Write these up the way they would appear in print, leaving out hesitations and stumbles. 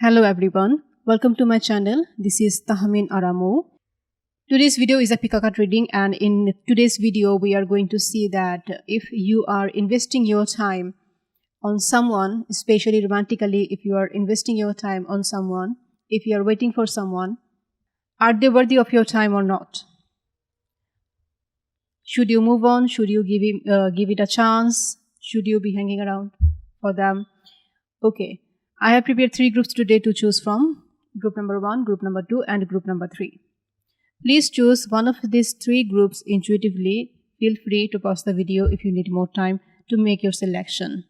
Hello everyone, welcome to my channel. This is Tahmin or A Mou. Today's video is a pick-a-card reading, and in today's video we are going to see that if you are investing your time on someone, especially romantically, if you are investing your time on someone, if you are waiting for someone, are they worthy of your time or not? Should you move on? Should you give it a chance? Should you be hanging around for them? Okay, I have prepared 3 groups today to choose from. Group number 1, group number 2 and group number 3. Please choose one of these 3 groups intuitively. Feel free to pause the video if you need more time to make your selection.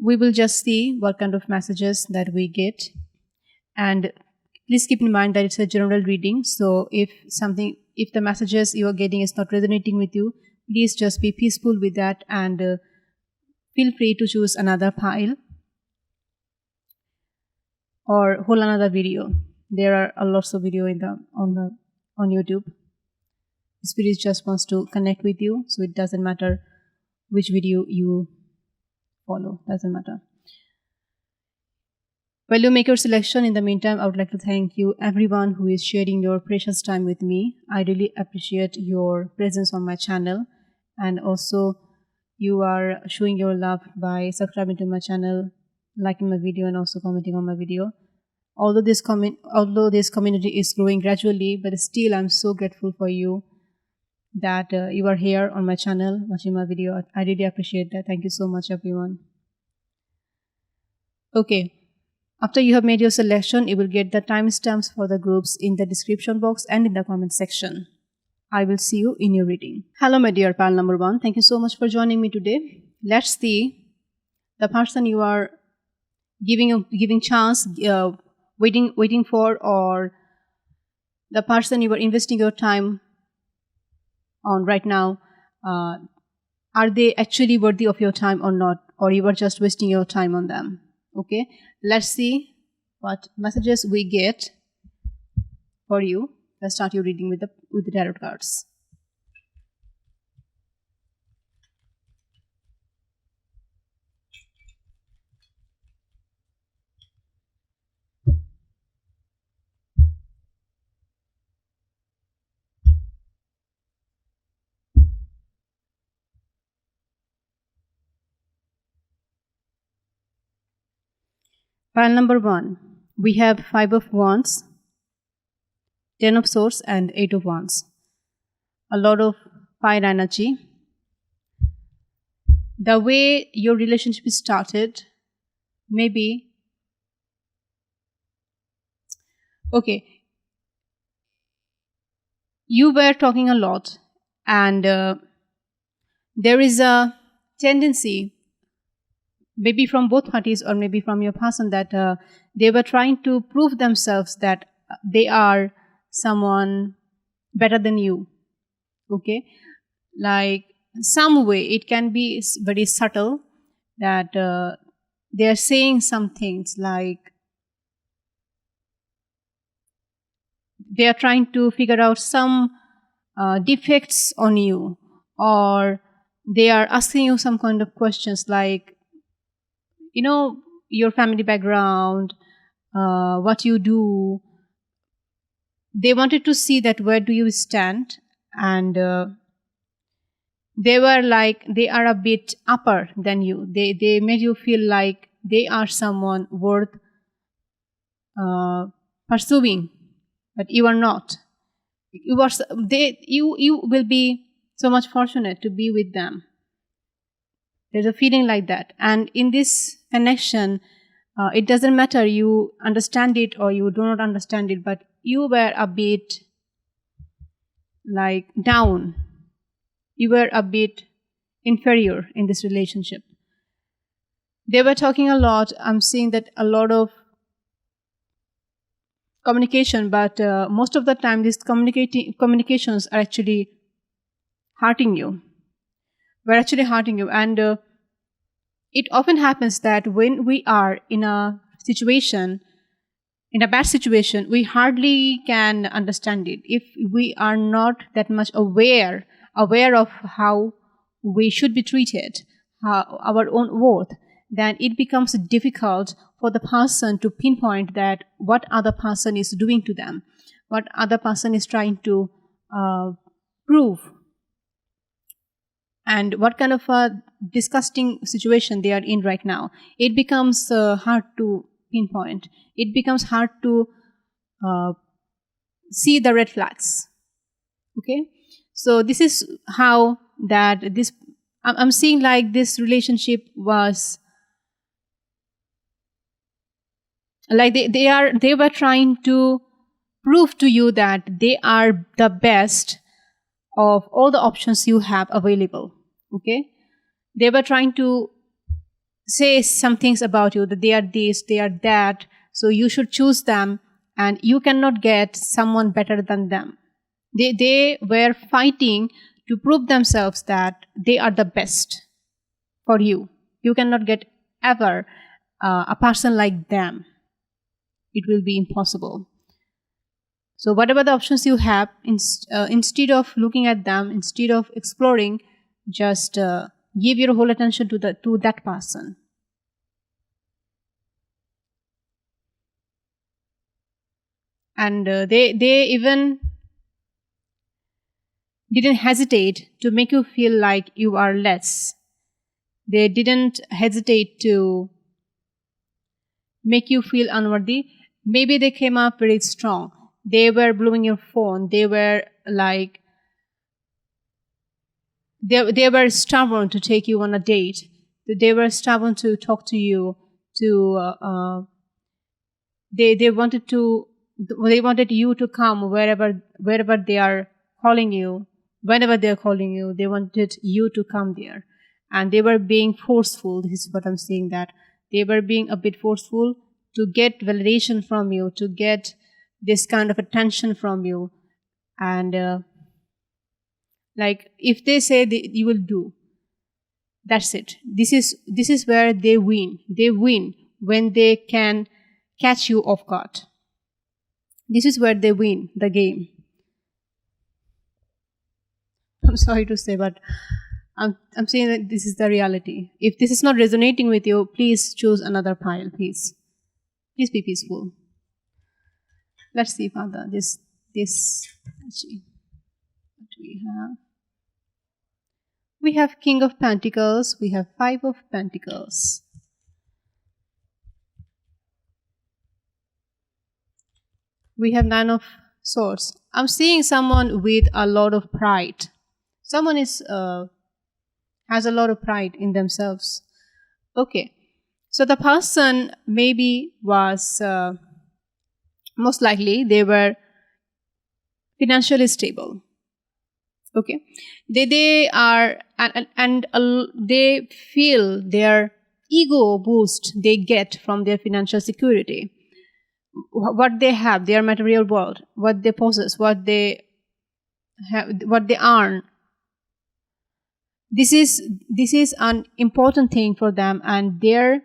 We will just see what kind of messages that we get, and please keep in mind that it's a general reading, so if the messages you are getting is not resonating with you, please just be peaceful with that and feel free to choose another pile or hold another video. There are a lots of video on YouTube. Spirit just wants to connect with you, so it doesn't matter which video you follow, doesn't matter. While you make your selection, in the meantime, I would like to thank you everyone who is sharing your precious time with me. I really appreciate your presence on my channel, and also you are showing your love by subscribing to my channel, liking my video and also commenting on my video. Although this community is growing gradually, but still I'm so grateful for you that you are here on my channel watching my video. I really appreciate that. Thank you so much everyone. Okay, after you have made your selection, you will get the timestamps for the groups in the description box and in the comment section. I will see you in your reading. Hello my dear pal number 1, thank you so much for joining me today. Let's see the person you are giving chance, waiting for, or the person you are investing your time on right now. Are they actually worthy of your time or not, or you are just wasting your time on them? Okay, let's see what messages we get for you. Let's start your reading with the tarot cards. Pile number 1, we have 5 of Wands, 10 of Swords and 8 of Wands. A lot of fire energy. The way your relationship started, maybe, okay, you were talking a lot, and there is a tendency, maybe from both parties or maybe from your person, that they were trying to prove themselves that they are someone better than you. Okay, like some way it can be very subtle that they are saying some things, like they are trying to figure out some defects on you, or they are asking you some kind of questions like, you know, your family background, what you do. They wanted to see that where do you stand, and they were like, they are a bit upper than you. They made you feel like they are someone worth pursuing, but you are not. You will be so much fortunate to be with them. There's a feeling like that, and in this connection, it doesn't matter you understand it or you do not understand it, but you were a bit like down. You were a bit inferior in this relationship. They were talking a lot. I'm seeing that a lot of communication, but most of the time these communications are actually hurting you. We're actually hurting you, and it often happens that when we are in a situation, in a bad situation, we hardly can understand it. If we are not that much aware of how we should be treated, our own worth, then it becomes difficult for the person to pinpoint that what other person is doing to them, what other person is trying to prove, and what kind of a disgusting situation they are in right now. It becomes hard to pinpoint. It becomes hard to see the red flags. Okay, so this is how that this I'm seeing like this relationship was like they were trying to prove to you that they are the best of all the options you have available. Okay, they were trying to say some things about you, that they are this, they are that, so you should choose them and you cannot get someone better than them. They were fighting to prove themselves that they are the best for you. You cannot get ever a person like them. It will be impossible. So whatever the options you have, instead of looking at them, instead of exploring, just give your whole attention to that person. And they even didn't hesitate to make you feel like you are less. They didn't hesitate to make you feel unworthy. Maybe they came up very strong. They were blowing your phone. They were like, they were stubborn to take you on a date. They were stubborn to talk to you. They wanted you to come wherever they are calling you. Whenever they are calling you, they wanted you to come there. And they were being forceful. This is what I'm saying, that they were being a bit forceful to get validation from you, to get this kind of attention from you. And like if they say you will do, that's it. This is where they win. They win when they can catch you off guard. This is where they win the game. I'm sorry to say, but I'm saying that this is the reality. If this is not resonating with you, please choose another pile, please. Please be peaceful. Let's see, Father, this actually, what do we have? We have King of Pentacles, we have Five of Pentacles. We have Nine of Swords. I'm seeing someone with a lot of pride. Someone has a lot of pride in themselves. Okay, so the person maybe was most likely they were financially stable. Okay, they are and they feel their ego boost they get from their financial security. What they have, their material world, what they possess, what they have, what they earn. This is an important thing for them, and they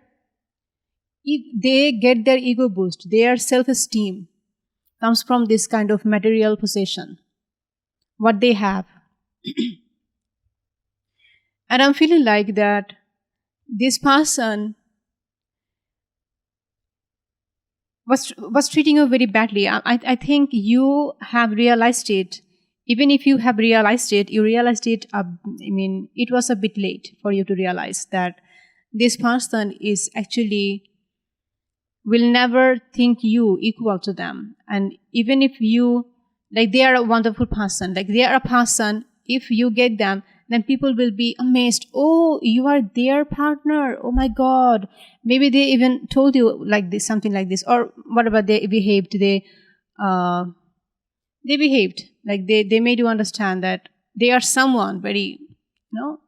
get their ego boost. Their self-esteem comes from this kind of material possession, what they have. And I'm feeling like that this person was treating you very badly. I think you have realized it. Even if you have realized it, you realized it, it was a bit late for you to realize that this person is actually will never think you equal to them. And even if you, like, they are a wonderful person, like they are a person, if you get them, then people will be amazed. Oh, you are their partner. Oh my God. Maybe they even told you like this, something like this, or whatever they behaved. They behaved like they made you understand that they are someone very,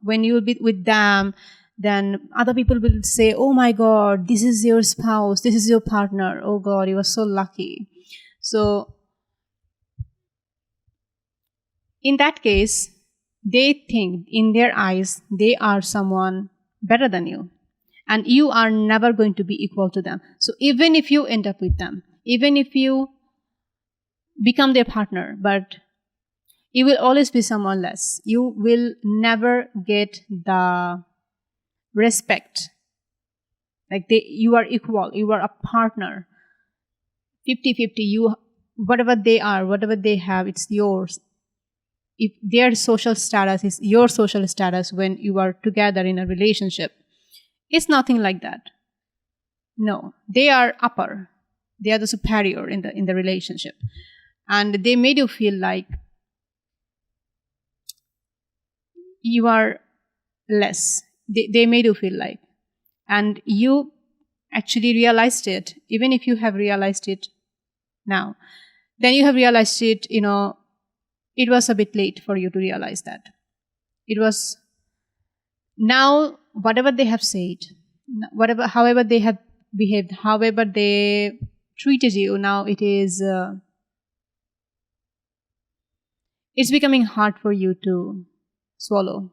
when you will be with them, then other people will say, oh my God, this is your spouse, this is your partner. Oh God, you are so lucky. So in that case, they think in their eyes they are someone better than you, and you are never going to be equal to them. So even if you end up with them, even if you become their partner, but you will always be someone less. You will never get the respect Like you are equal, you are a partner, 50-50. You, whatever they are, whatever they have, it's yours. If their social status is your social status when you are together in a relationship, it's nothing like that. No, they are upper, they are the superior in the relationship, and they made you feel like you are less. They made you feel like, and you actually realized it. Even if you have realized it now, then you have realized it, it was a bit late for you to realize that. It was now, whatever they have said, however they have behaved, however they treated you, now it's becoming hard for you to swallow.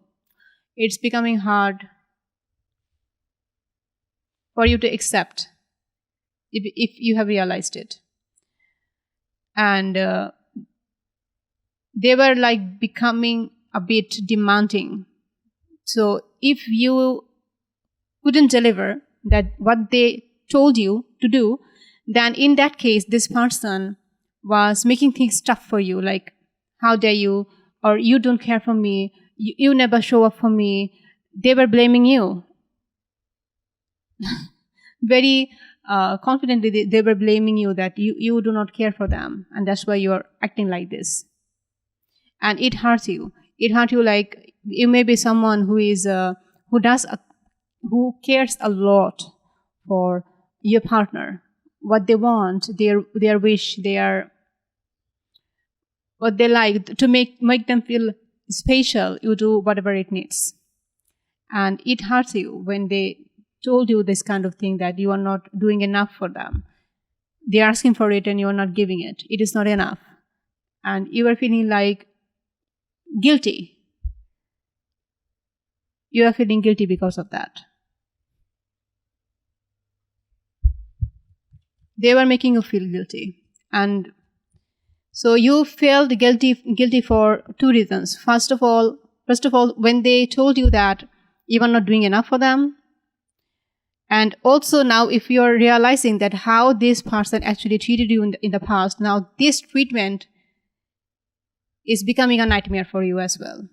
It's becoming hard for you to accept if you have realized it. And they were like becoming a bit demanding. So if you couldn't deliver that what they told you to do, then in that case, this person was making things tough for you. Like, how dare you, or you don't care for me, you never show up for me. They were blaming you. Very confidently, they were blaming you that you do not care for them, and that's why you are acting like this. And it hurts you. It hurts you. Like, you may be someone who is who cares a lot for your partner, what they want, their wish, what they like, to make them feel special. You do whatever it needs, and it hurts you when they told you this kind of thing, that you are not doing enough for them. They are asking for it and you are not giving it. It is not enough, and you are feeling like guilty. You are feeling guilty because of that. They were making you feel guilty, and so you felt guilty for two reasons. First of all, when they told you that you are not doing enough for them, and also now if you are realizing that how this person actually treated you in the past, now this treatment is becoming a nightmare for you as well.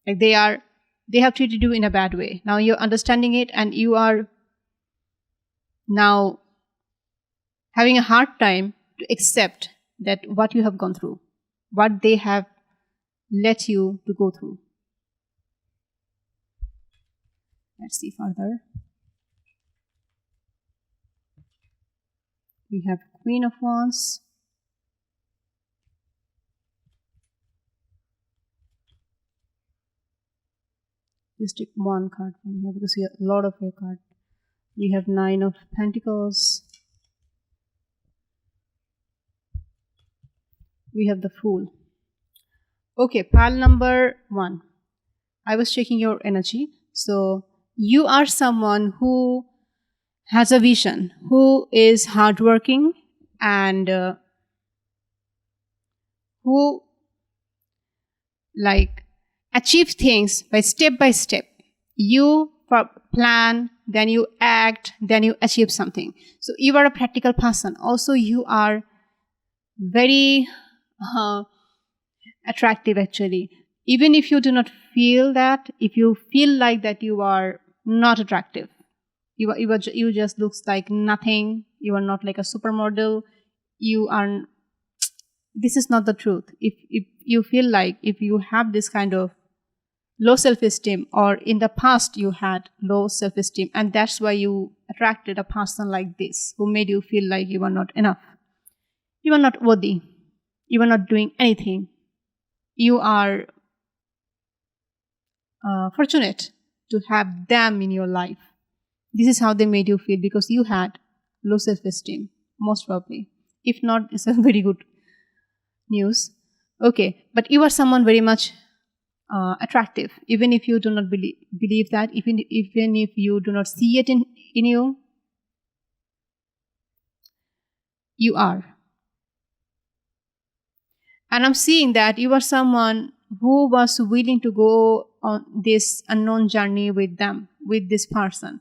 Like they have treated you in a bad way. Now you're understanding it, and you are now having a hard time to accept that what you have gone through, what they have let you to go through. Let's see further. We have Queen of Wands. Just take one card from here because we have a lot of your cards. We have Nine of Pentacles. We have the Fool. Okay, pile number 1. I was checking your energy. So you are someone who has a vision, who is hardworking, and who like achieve things by step. You plan, then you act, then you achieve something. So you are a practical person. Also, you are very attractive actually. Even if you do not feel that, if you feel like that you are not attractive, you just looks like nothing, you are not like a supermodel, you are, this is not the truth. If you feel like, if you have this kind of low self-esteem, or in the past you had low self-esteem, and that's why you attracted a person like this, who made you feel like you are not enough, you are not worthy, you are not doing anything, you are fortunate to have them in your life. This is how they made you feel, because you had low self-esteem, most probably. If not, it's a very good news. Okay, but you are someone very much attractive, even if you do not believe that, even if you do not see it in you, you are. And I'm seeing that you are someone who was willing to go on this unknown journey with them, with this person.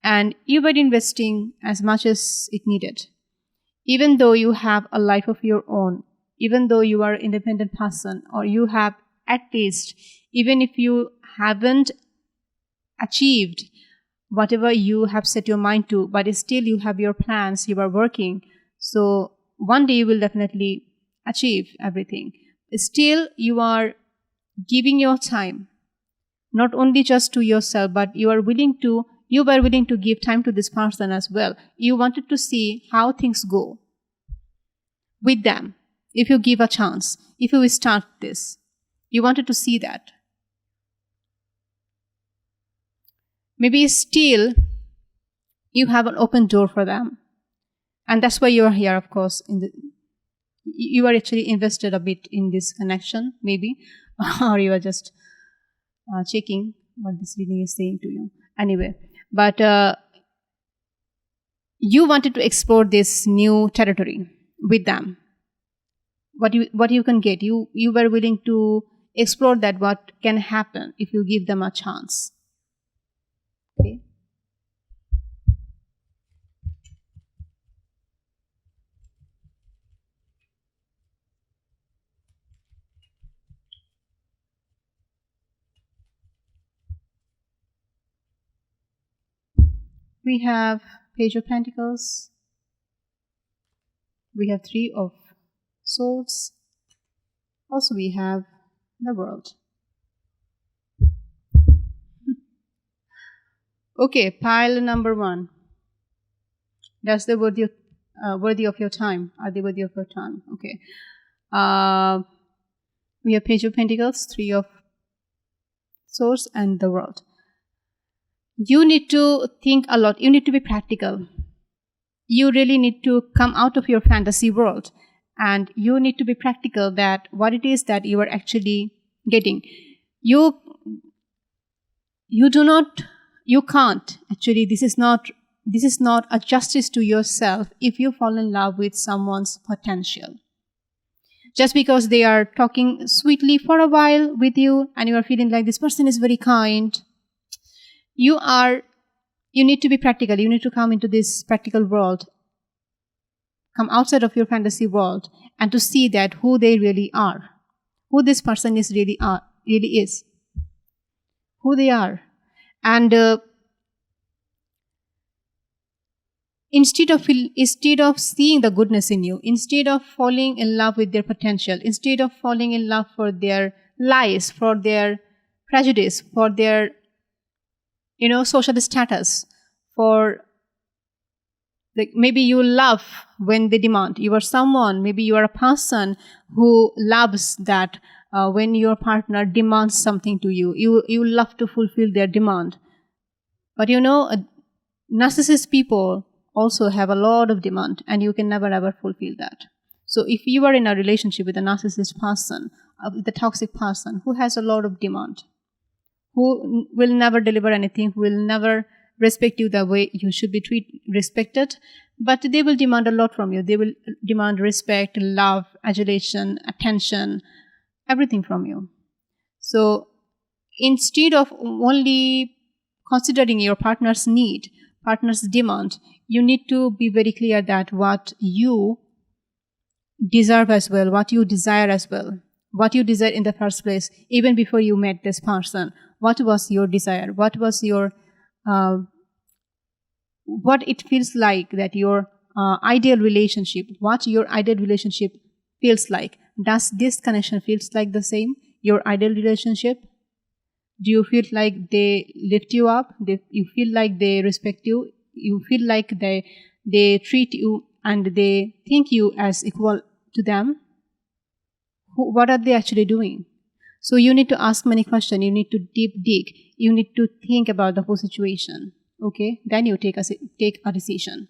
and you were investing as much as it needed. Even though you have a life of your own, even though you are an independent person, or you have at least, even if you haven't achieved whatever you have set your mind to, but still you have your plans, you are working. So one day you will definitely achieve everything. Still, you are giving your time, not only just to yourself, but you were willing to give time to this person as well. You wanted to see how things go with them. If you give a chance, if you start this, you wanted to see that. Maybe still you have an open door for them. And that's why you are here, of course. You are actually invested a bit in this connection, maybe, or you are just checking what this reading is saying to you. Anyway, but you wanted to explore this new territory with them. What you can get. You were willing to explore that what can happen if you give them a chance. Okay. We have Page of Pentacles. We have Three of Swords. Also, we have the World. Okay, pile number 1. That's the worthy of your time. Are they worthy of your time? Okay. We have Page of Pentacles, Three of Swords, and the World. You need to think a lot. You need to be practical. You really need to come out of your fantasy world, and you need to be practical that what it is that you are actually getting. You can't actually. This is not a justice to yourself if you fall in love with someone's potential. Just because they are talking sweetly for a while with you and you are feeling like this person is very kind, you need to be practical. You need to come into this practical world, come outside of your fantasy world, and to see that who they really are, who this person is really is, who they are. And instead of seeing the goodness in you, instead of falling in love with their potential, instead of falling in love for their lies, for their prejudice, for their social status, for like maybe you love when they demand. You are someone, maybe you are a person who loves that when your partner demands something to you, you love to fulfill their demand. But narcissist people also have a lot of demand, and you can never ever fulfill that. So if you are in a relationship with a narcissist person, with a toxic person who has a lot of demand, who will never deliver anything, who will never respect you the way you should be respected, but they will demand a lot from you. They will demand respect, love, adulation, attention, everything from you. So instead of only considering your partner's need, partner's demand, you need to be very clear that what you deserve as well, what you desire as well, what you desire in the first place, even before you met this person. What was your desire? What was your what it feels like that your ideal relationship, what your ideal relationship feels like? Does this connection feels like the same? Your ideal relationship? Do you feel like they lift you up? You feel like they respect you? You feel like they treat you and they think you as equal to them? What are they actually doing? So you need to ask many questions. You need to deep dig. You need to think about the whole situation. Okay? Then you take a decision.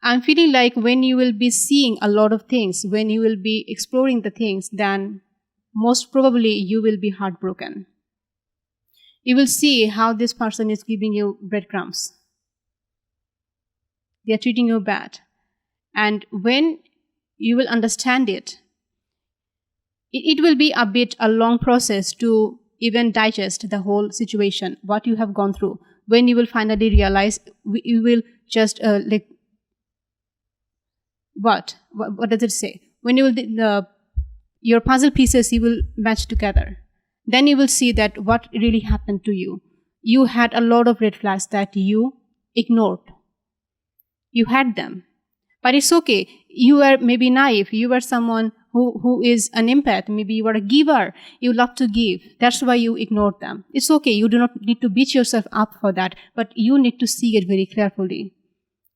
I'm feeling like when you will be seeing a lot of things, when you will be exploring the things, then most probably you will be heartbroken. You will see how this person is giving you breadcrumbs. They are treating you bad. And when you will understand it, it will be a long process to even digest the whole situation, what you have gone through, when you will finally realize, you will just what does it say? When you will your puzzle pieces, you will match together. Then you will see that what really happened to you. You had a lot of red flags that you ignored. You had them. But it's okay. You were maybe naive. You were someone who is an empath. Maybe you are a giver. You love to give. That's why you ignored them. It's okay. You do not need to beat yourself up for that. But you need to see it very carefully,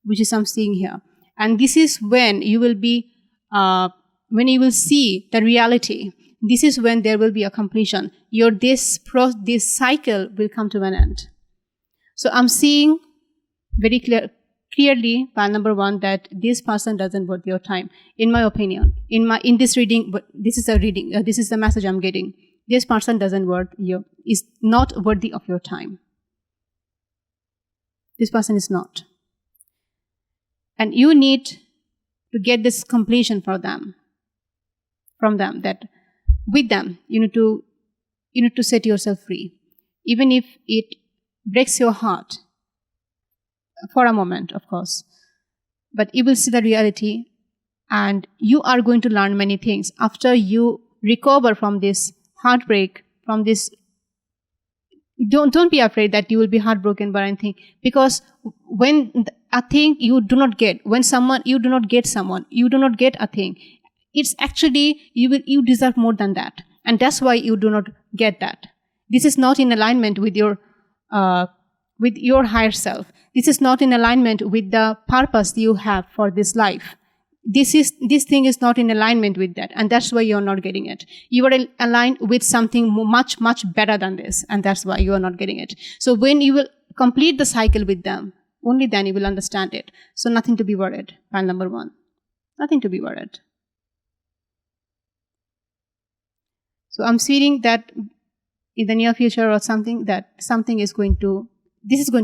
which is I'm seeing here. And this is when you will be, when you will see the reality. This is when there will be a completion. This cycle will come to an end. So I'm seeing very clearly, pile number 1, that this person doesn't worth your time. In my opinion, in this reading, but this is a reading. This is the message I'm getting. This person is not worthy of your time. This person is not, and you need to get this completion from them. That with them, you need to set yourself free, even if it breaks your heart. For a moment, of course. But you will see the reality, and you are going to learn many things. After you recover from this heartbreak, from this, don't be afraid that you will be heartbroken by anything. Because when a thing you do not get, when you do not get a thing, it's actually, you deserve more than that. And that's why you do not get that. This is not in alignment with your higher self. This is not in alignment with the purpose you have for this life. This thing is not in alignment with that, and that's why you're not getting it. You are aligned with something much, much better than this, and that's why you are not getting it. So when you will complete the cycle with them, only then you will understand it. So nothing to be worried. Pile number 1. Nothing to be worried. So I'm feeling that in the near future or something, that something is going to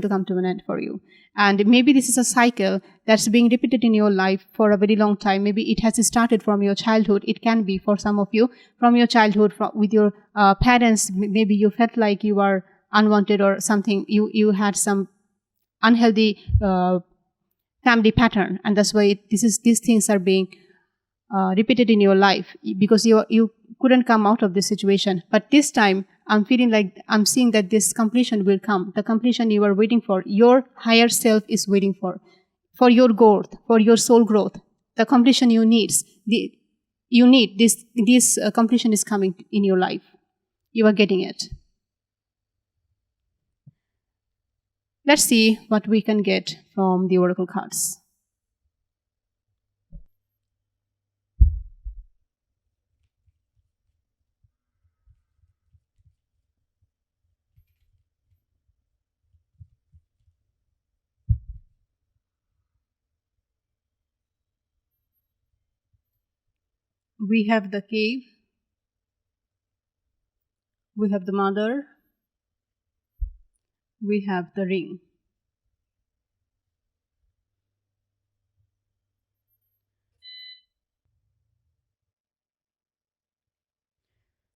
come to an end for you. And maybe this is a cycle that's being repeated in your life for a very long time. Maybe it has started from your childhood. It can be for some of you from your childhood, with your parents. Maybe you felt like you are unwanted or something. You had some unhealthy family pattern, and that's why these things are being repeated in your life, because you couldn't come out of this situation. But this time, I'm feeling like I'm seeing that this completion will come. The completion you are waiting for, your higher self is waiting for your growth, for your soul growth. The completion you need. This completion is coming in your life. You are getting it. Let's see what we can get from the oracle cards. We have the cave, we have the mother, we have the ring.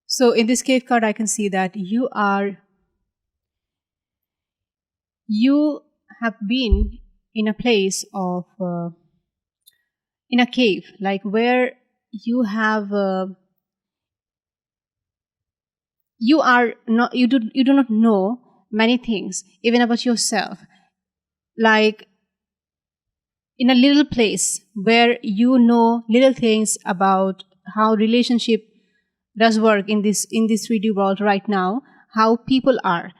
So in this cave card, I can see that you have been in a place of, in a cave, like where you have, you do not know many things, even about yourself. Like in a little place where you know little things about how relationship does work in this 3D world right now, how people are.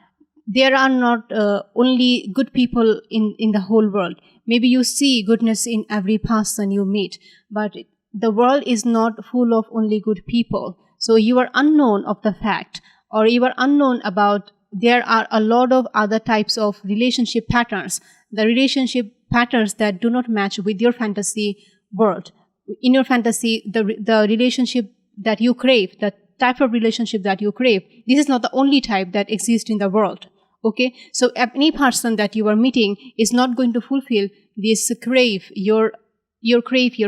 There are not only good people in the whole world. Maybe you see goodness in every person you meet, but the world is not full of only good people. So you are unknown of the fact, or you are unknown about there are a lot of other types of relationship patterns. The relationship patterns that do not match with your fantasy world. In your fantasy, the relationship that you crave, the type of relationship that you crave, this is not the only type that exists in the world. Okay, so any person that you are meeting is not going to fulfill this crave, your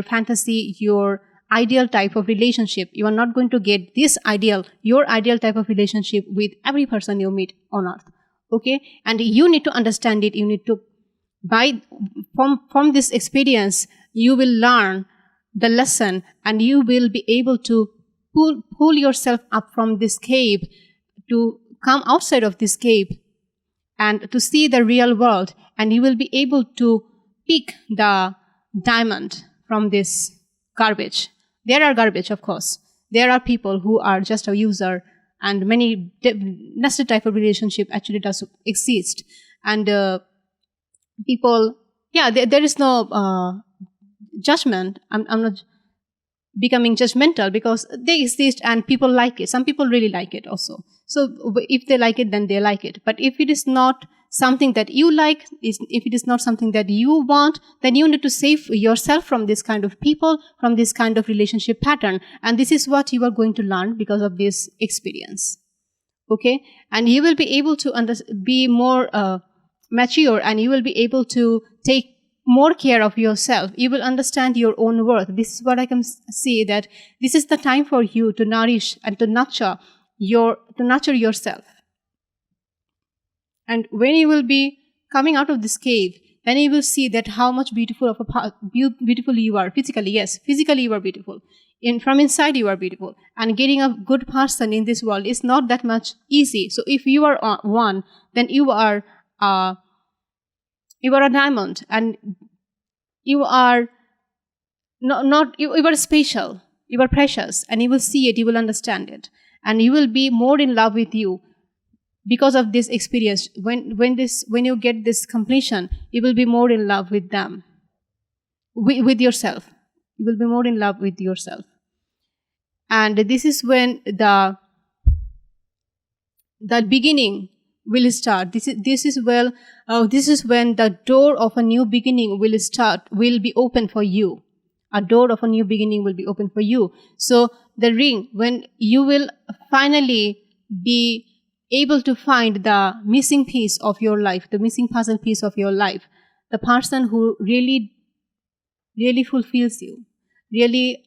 fantasy, your ideal type of relationship. You are not going to get your ideal type of relationship with every person you meet on earth. Okay, and you need to understand it. You need to, from this experience, you will learn the lesson, and you will be able to pull yourself up from this cave, to come outside of this cave and to see the real world, and you will be able to pick the diamond from this garbage. There are garbage, of course. There are people who are just a user, and many nested type of relationship actually does exist. And people, yeah, there is no judgment. I'm not becoming judgmental, because they exist and people like it. Some people really like it also. So if they like it, then they like it. But if it is not something that you like, if it is not something that you want, then you need to save yourself from this kind of people, from this kind of relationship pattern. And this is what you are going to learn because of this experience. Okay, and you will be able to be more mature, and you will be able to take more care of yourself. You will understand your own worth. This is what I can see, that this is the time for you to nourish and to nurture yourself. And when you will be coming out of this cave, then you will see that how much beautiful you are physically. Yes, physically you are beautiful. From inside you are beautiful. And getting a good person in this world is not that much easy. So if you are one, then you are a diamond, and you are you are special, you are precious, and you will see it, you will understand it, and you will be more in love with you because of this experience. When you get this completion, you will be more in love with them, with yourself. You will be more in love with yourself. And this is when the beginning will start. This is when the door of a new beginning will be open for you. A door of a new beginning will be open for you. So the ring, when you will finally be able to find the missing piece of your life, the missing puzzle piece of your life, the person who really, really fulfills you, really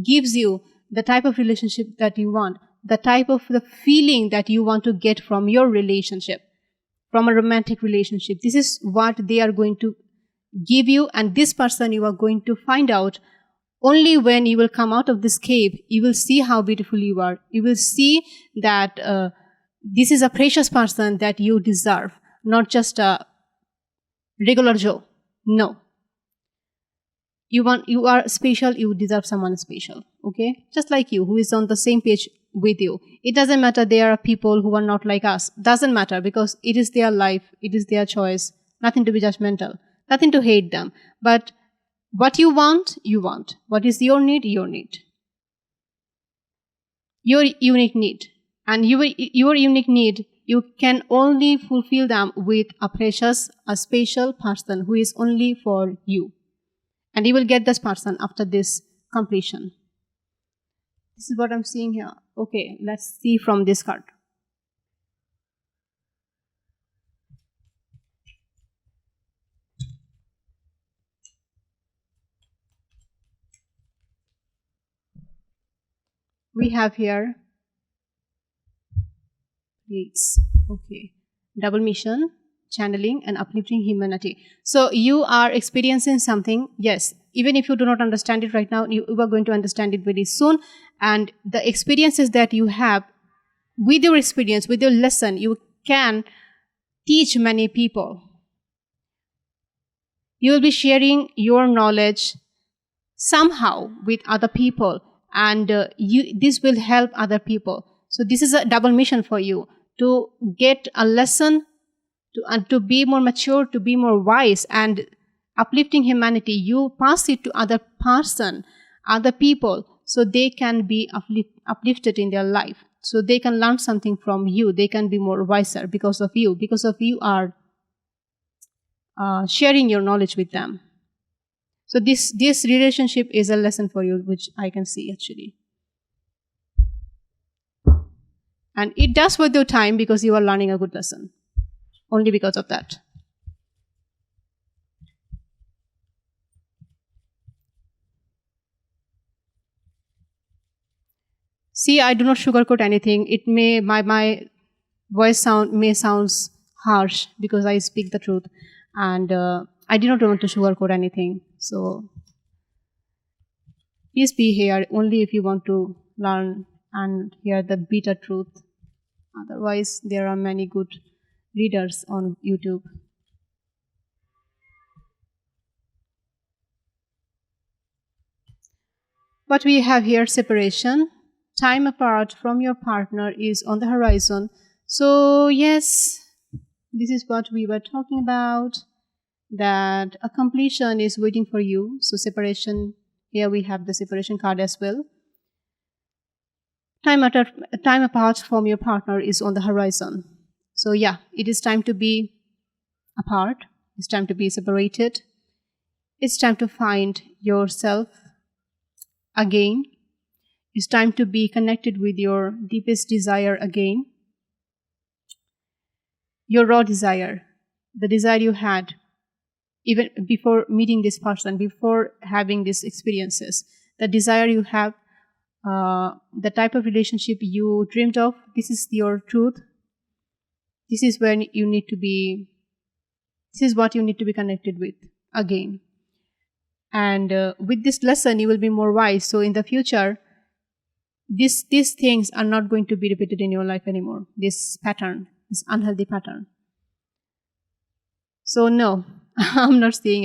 gives you the type of relationship that you want, the type of the feeling that you want to get from your relationship, from a romantic relationship. This is what they are going to give you, and this person you are going to find out only when you will come out of this cave. You will see how beautiful you are. You will see that this is a precious person that you deserve, not just a regular Joe. No. You are special, you deserve someone special, okay? Just like you, who is on the same page with you. It doesn't matter there are people who are not like us. Doesn't matter, because it is their life, it is their choice. Nothing to be judgmental, nothing to hate them. But what you want, you want. What is your need, your need. Your unique need. And your unique need, you can only fulfill them with a precious, a special person who is only for you. And you will get this person after this completion. This is what I'm seeing here. Okay, let's see from this card. We have here Gates. Okay, double mission, channeling, and uplifting humanity. So you are experiencing something, yes. Even if you do not understand it right now, you are going to understand it very soon. And the experiences that you have, with your experience, with your lesson, you can teach many people. You will be sharing your knowledge somehow with other people, and this will help other people. So this is a double mission for you, to get a lesson, to be more mature, to be more wise, and uplifting humanity. You pass it to other people, so they can be uplifted in their life, so they can learn something from you. They can be more wiser because of you are sharing your knowledge with them. So this relationship is a lesson for you, which I can see actually. And it does worth your time, because you are learning a good lesson. Only because of that. See, I do not sugarcoat anything. It may, my voice may sounds harsh because I speak the truth, and I do not want to sugarcoat anything. So please be here only if you want to learn and hear the bitter truth. Otherwise, there are many good readers on YouTube. What we have here, separation. Time apart from your partner is on the horizon. So yes, this is what we were talking about, that a completion is waiting for you. So separation, here we have the separation card as well. Time apart from your partner is on the horizon. So yeah, it is time to be apart. It's time to be separated. It's time to find yourself again. It's time to be connected with your deepest desire again. Your raw desire, the desire you had even before meeting this person, before having these experiences, the desire you have, the type of relationship you dreamed of. This is your truth. This is when you need to be, this is what you need to be connected with again. And with this lesson, you will be more wise. So in the future, these things are not going to be repeated in your life anymore. This pattern, this unhealthy pattern. So no, I'm not seeing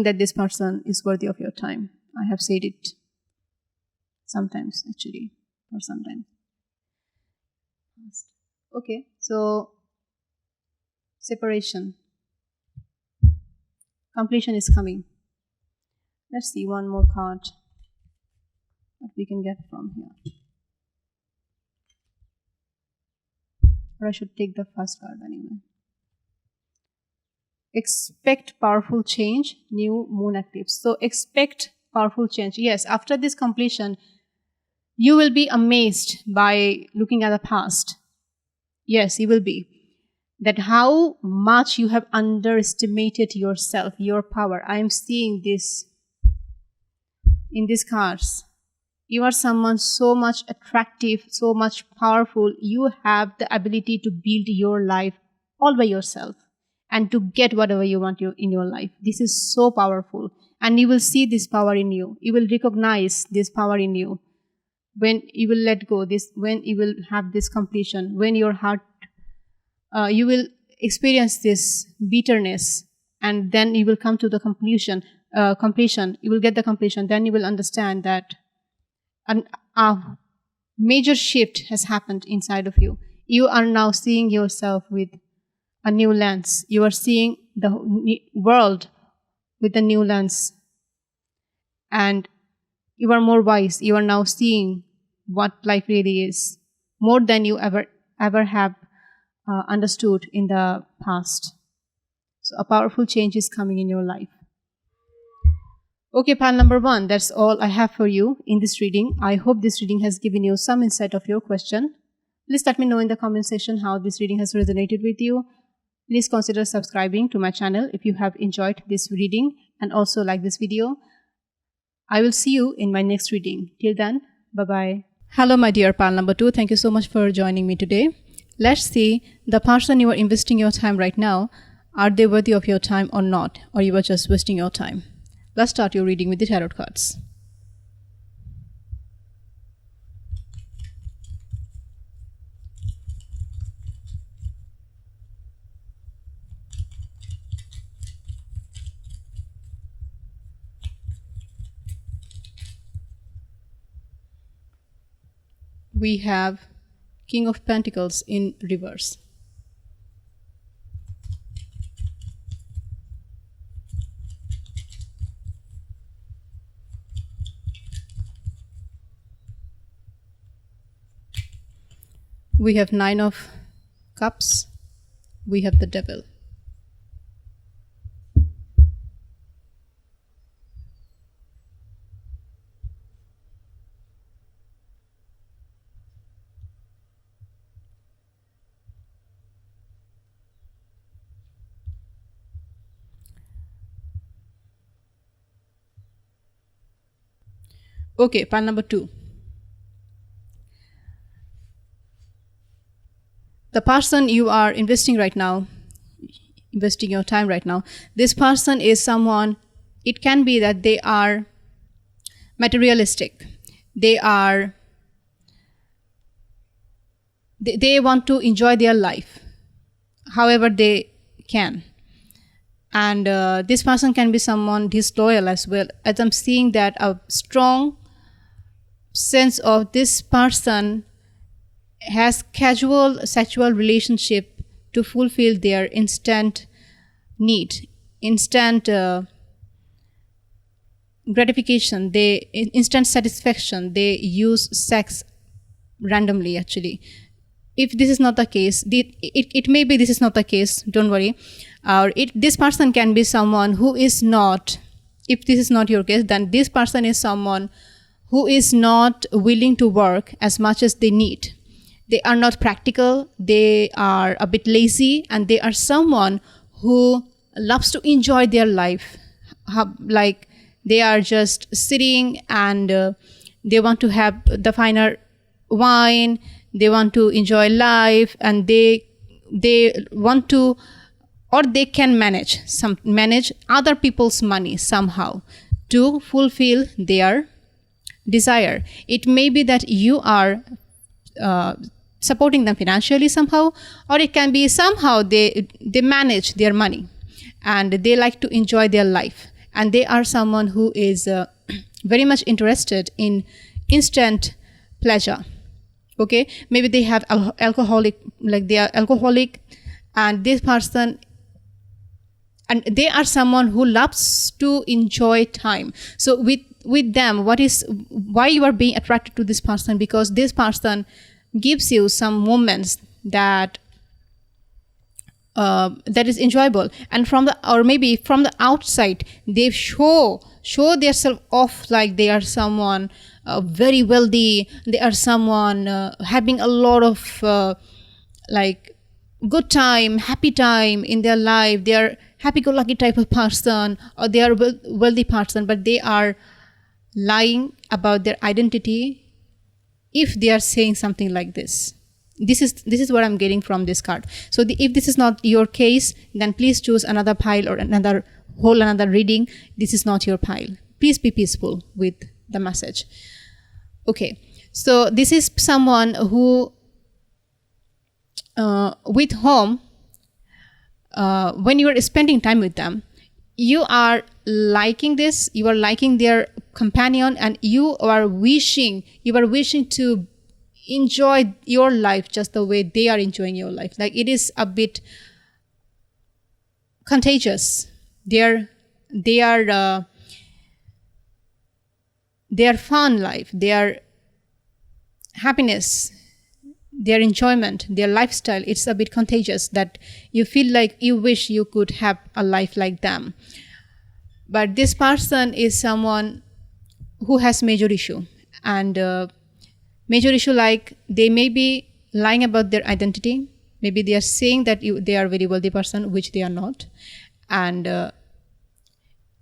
that this person is worthy of your time. I have said it sometimes, actually, or sometimes. Okay, so separation. Completion is coming. Let's see one more card, what we can get from here. Or I should take the first card anyway. Expect powerful change, new moon eclipse. So expect powerful change. Yes, after this completion, you will be amazed by looking at the past. Yes, you will be. That how much you have underestimated yourself, your power. I am seeing this in these cards. You are someone so much attractive, so much powerful. You have the ability to build your life all by yourself and to get whatever you want in your life. This is so powerful. And you will see this power in you. You will recognize this power in you. When you will let go, when you will have this completion, when your heart, you will experience this bitterness, and then you will come to the completion. You will get the completion. Then you will understand that a major shift has happened inside of you. You are now seeing yourself with a new lens. You are seeing the world with a new lens, and you are more wise. You are now seeing what life really is, more than you ever have understood in the past. So a powerful change is coming in your life. Okay, pile number 1, that's all I have for you in this reading. I hope this reading has given you some insight of your question. Please let me know in the comment section how this reading has resonated with you. Please consider subscribing to my channel if you have enjoyed this reading, and also like this video. I will see you in my next reading. Till then, bye-bye. Hello, my dear pal number 2. Thank you so much for joining me today. Let's see, the person you are investing your time right now, are they worthy of your time or not? Or you are just wasting your time? Let's start your reading with the tarot cards. We have King of Pentacles in reverse. We have Nine of Cups. We have the Devil. Okay, pile number 2. The person you are investing right now, investing your time right now, this person is someone, it can be that they are materialistic. They want to enjoy their life however they can. And this person can be someone disloyal as well, as I'm seeing that a strong sense of this person has casual sexual relationship to fulfill their instant need, instant gratification, instant satisfaction. They use sex randomly actually. If this is not the case, it may be this is not the case, don't worry. This person can be someone who is not, if this is not your case, then this person is someone who is not willing to work as much as they need. They are not practical, they are a bit lazy, and they are someone who loves to enjoy their life. Like they are just sitting and they want to have the finer wine, they want to enjoy life, and they want to, or they can manage other people's money somehow to fulfill their desire. It may be that you are supporting them financially somehow, or it can be somehow they manage their money and they like to enjoy their life, and they are someone who is very much interested in instant pleasure. Okay, maybe they have alcoholic, like they are alcoholic, and this person, and they are someone who loves to enjoy time. So with them, why you are being attracted to this person? Because this person gives you some moments that is enjoyable, and maybe from the outside they show themselves off like they are someone very wealthy, they are someone having a lot of like good time, happy time in their life. They are happy-go-lucky type of person, or they are wealthy person, but they are lying about their identity if they are saying something like this. This is what I'm getting from this card. So if this is not your case, then please choose another pile or another reading. This is not your pile. Please be peaceful with the message. Okay, so this is someone who with whom when you are spending time with them, you are liking this, you are liking their companion, and you are wishing to enjoy your life just the way they are enjoying your life. Like it is a bit contagious. Their fun life, their happiness, their enjoyment, their lifestyle, it's a bit contagious, that you feel like you wish you could have a life like them. But this person is someone who has major issue, and major issue, like they may be lying about their identity. Maybe they are saying that they are a very wealthy person, which they are not. And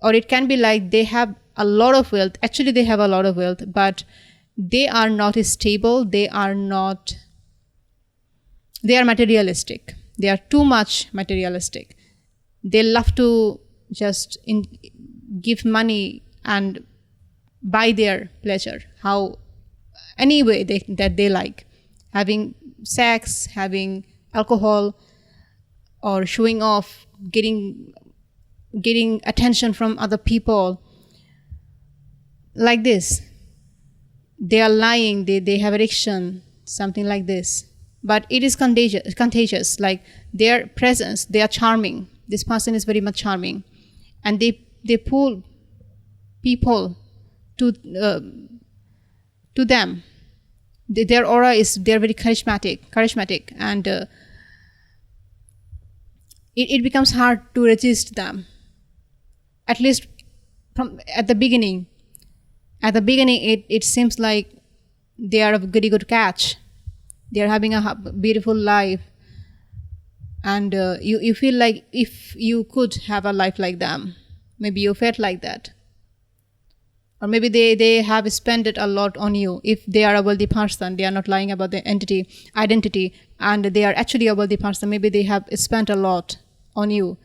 or it can be like they have a lot of wealth. Actually, they have a lot of wealth, but they are not stable. They are materialistic. They are too much materialistic. They love to just give money and buy their pleasure any way that they like, having sex, having alcohol, or showing off, getting attention from other people. Like this, they are lying, they have addiction, something like this. But it is contagious. Like their presence, they are charming. This person is very much charming, and they pull people to them. Their aura is, they're very charismatic, and it becomes hard to resist them. At least at the beginning. At the beginning, it seems like they are a very good catch. They are having a beautiful life, and you feel like if you could have a life like them, maybe you felt like that. Or maybe they have spent it a lot on you. If they are a wealthy person, they are not lying about their identity, and they are actually a wealthy person. Maybe they have spent a lot on you.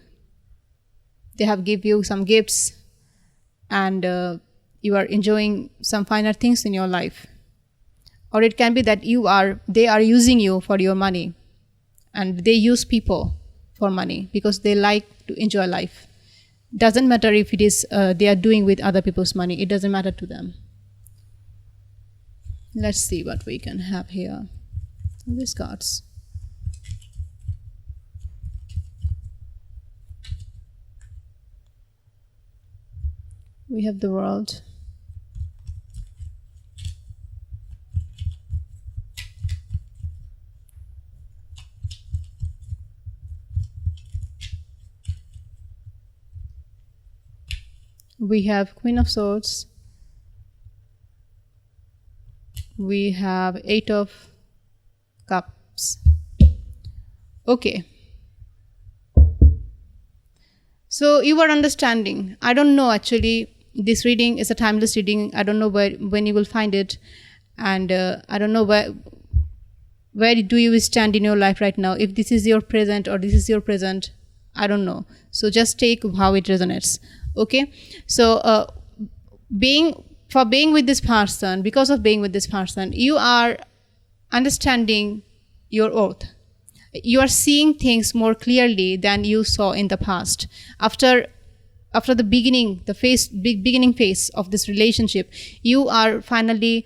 They have give you some gifts, and you are enjoying some finer things in your life. Or it can be that they are using you for your money, and they use people for money because they like to enjoy life. Doesn't matter if it is they are doing with other people's money. It doesn't matter to them. Let's see what we can have here. These cards. We have the World. We have Queen of Swords. We have 8 of Cups. Okay. So you are understanding. I don't know actually. This reading is a timeless reading. I don't know when you will find it, and I don't know where do you stand in your life right now. If this is your present or this is your present, I don't know. So just take how it resonates. Okay. So being with this person, because of being with this person, you are understanding your worth. You are seeing things more clearly than you saw in the past. After the beginning phase of this relationship, you are finally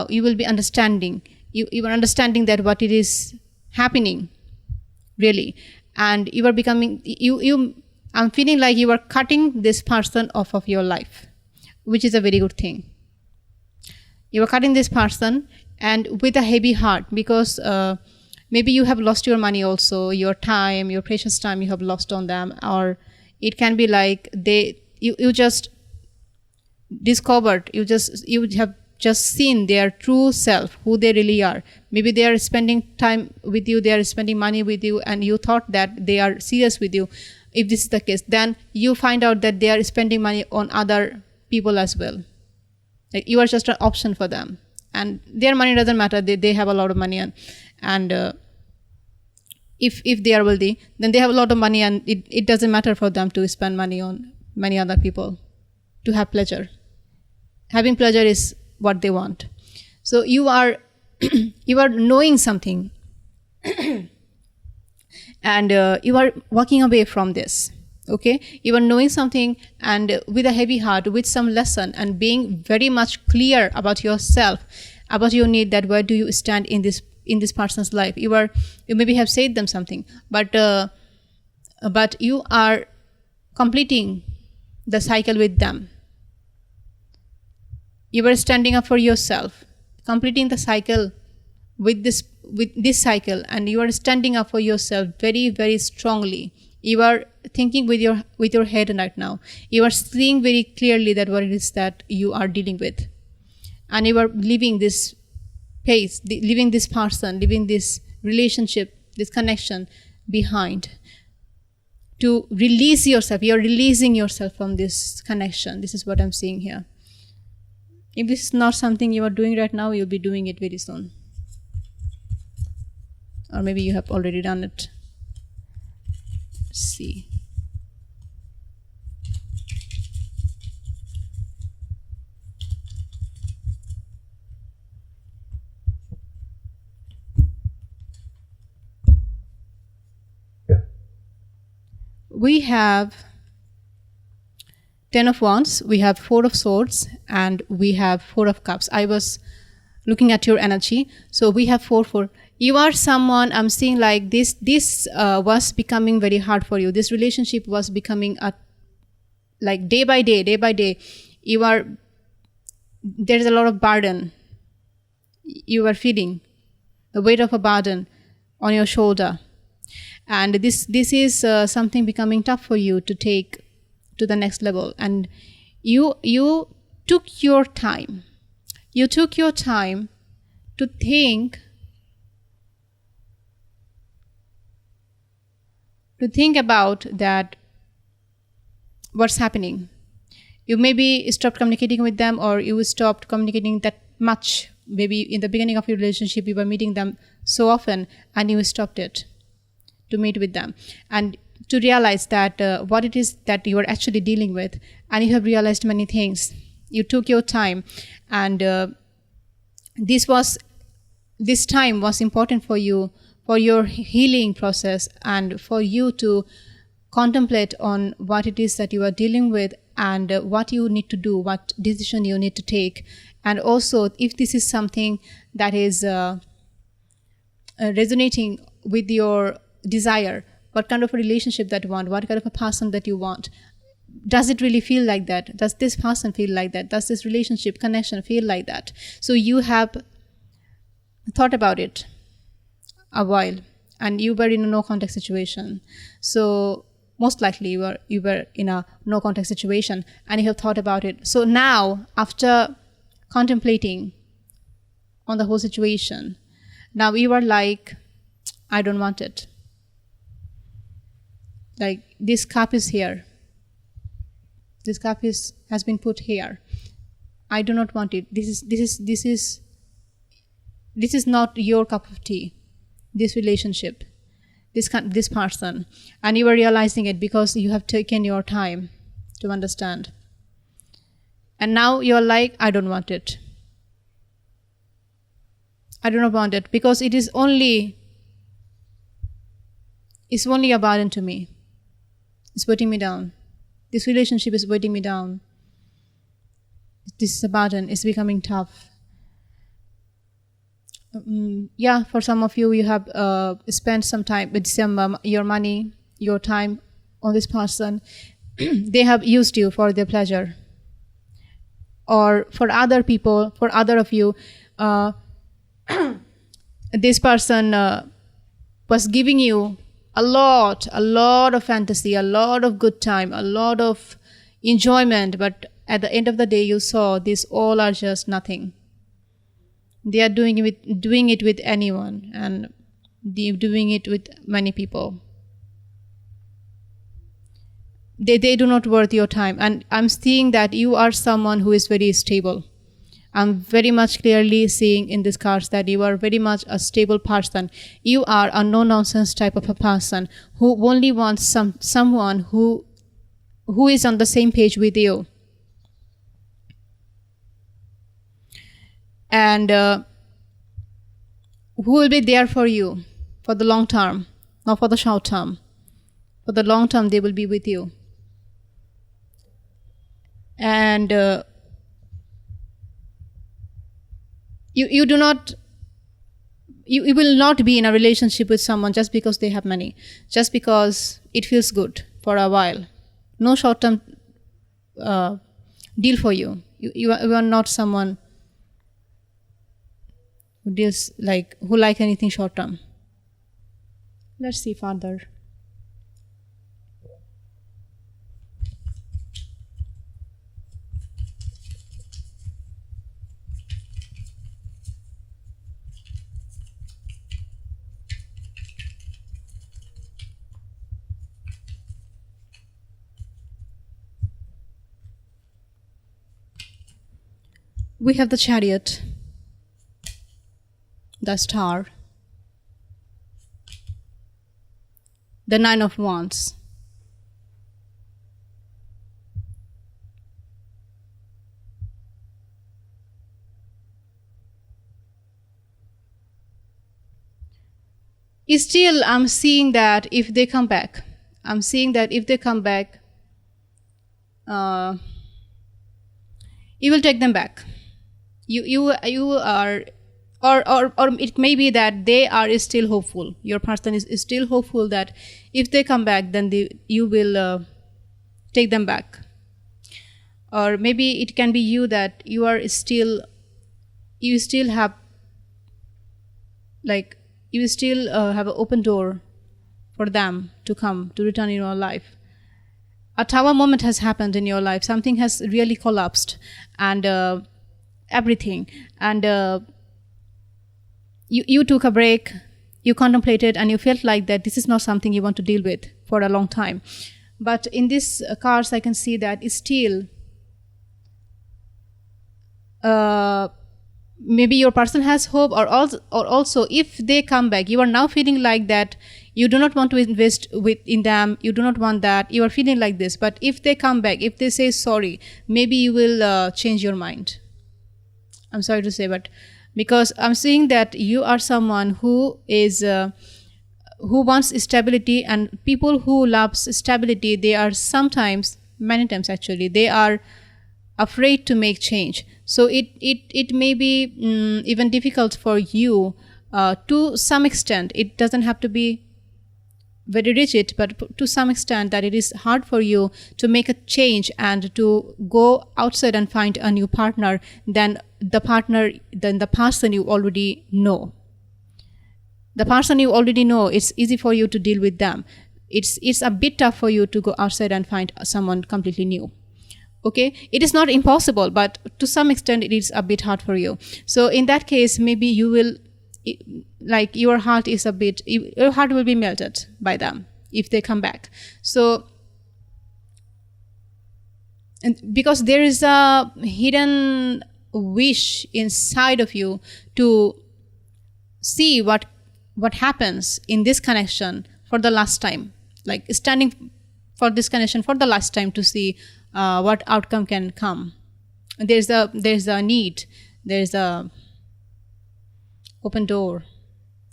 you will be understanding. You are understanding that what it is happening, really, and you are becoming I'm feeling like you are cutting this person off of your life, which is a very good thing. You are cutting this person, and with a heavy heart, because maybe you have lost your money also, your time, your precious time you have lost on them, or it can be like you just discovered, you have just seen their true self, who they really are. Maybe they are spending time with you, they are spending money with you, and you thought that they are serious with you. If this is the case, then you find out that they are spending money on other people as well. Like you are just an option for them, and their money doesn't matter. They have a lot of money, and if they are wealthy, then they have a lot of money, and it doesn't matter for them to spend money on many other people to have pleasure. Having pleasure is what they want. So you are you are knowing something, and you are walking away from this. Okay, you are knowing something, and with a heavy heart, with some lesson, and being very much clear about yourself, about your need, that where do you stand in this person's life. You maybe have said them something, but you are completing the cycle with them. You are standing up for yourself, completing the cycle with this cycle, and you are standing up for yourself very, very strongly. You are thinking with your head right now. You are seeing very clearly that what it is that you are dealing with, and you are leaving this pace, leaving this person, leaving this relationship, this connection behind, to release yourself. You are releasing yourself from this connection. This is what I'm seeing here. If this is not something you are doing right now, you'll be doing it very soon. Or maybe you have already done it. Let's see. We have 10 of Wands, we have 4 of Swords, and we have 4 of Cups. I was looking at your energy. So we have 4. You are someone, I'm seeing like this was becoming very hard for you. This relationship was becoming like day by day, there's a lot of burden. You are feeling the weight of a burden on your shoulder. And this is something becoming tough for you to take to the next level. And you took your time. You took your time to think about that, what's happening. You maybe stopped communicating with them, or you stopped communicating that much maybe in the beginning of your relationship you were meeting them so often and you stopped it to meet with them, and to realize that what it is that you are actually dealing with, and you have realized many things. You took your time, and this time was important for you, for your healing process, and for you to contemplate on what it is that you are dealing with, and what you need to do, what decision you need to take, and also if this is something that is resonating with your desire, what kind of a relationship that you want, what kind of a person that you want. Does it really feel like that? Does this person feel like that? Does this relationship connection feel like that? So you have thought about it a while, and you were in a no contact situation. So most likely you were in a no contact situation, and you have thought about it. So now, after contemplating on the whole situation, now you are like, I don't want it. Like, this cup is here. This cup has been put here. I do not want it. This is not your cup of tea. This relationship, this person, and you are realizing it because you have taken your time to understand. And now you are like, I don't want it. I do not want it because it's only a burden to me. It's weighting me down. This relationship is weighting me down. This is a burden. It's becoming tough. Yeah, for some of you, you have spent some time with your money, your time on this person. They have used you for their pleasure. Or for other people, for other of you, this person was giving you a lot of fantasy, a lot of good time, a lot of enjoyment, but at the end of the day you saw these all are just nothing. They are doing it with anyone, and they're doing it with many people. They do not worth your time. And I'm seeing that you are someone who is very stable. I'm very much clearly seeing in this cards that you are very much a stable person. You are a no-nonsense type of a person who only wants someone who is on the same page with you. And who will be there for you for the long term, not for the short term. For the long term, they will be with you. And you will not be in a relationship with someone just because they have money, just because it feels good for a while. No short-term deal for you. You are not someone who like anything short-term. Let's see further. We have the Chariot, the Star, the Nine of Wands, still I'm seeing that if they come back, you will take them back. You are, or it may be that they are still hopeful. Your person is still hopeful that if they come back, then you will take them back. Or maybe it can be you that you still have an open door for them to come, to return in your life. A tower moment has happened in your life. Something has really collapsed, and everything. And you took a break, you contemplated, and you felt like that this is not something you want to deal with for a long time. But in this cards, I can see that it's still maybe your person has hope, or also if they come back, you are now feeling like that you do not want to invest in them, you do not want that, you are feeling like this. But if they come back, if they say sorry, maybe you will change your mind. I'm sorry to say, but because I'm seeing that you are someone who wants stability, and people who love stability, they are sometimes, many times actually, they are afraid to make change. So it may be even difficult for you to some extent. It doesn't have to be very rigid, but to some extent that it is hard for you to make a change and to go outside and find a new partner than the person you already know. The person you already know, it's easy for you to deal with them. It's a bit tough for you to go outside and find someone completely new. Okay, it is not impossible, but to some extent it is a bit hard for you. So in that case, maybe you will, like, your heart will be melted by them if they come back. So, and because there is a hidden wish inside of you to see what happens in this connection for the last time, like standing for this connection for the last time, to see what outcome can come. There's a need, there's a open door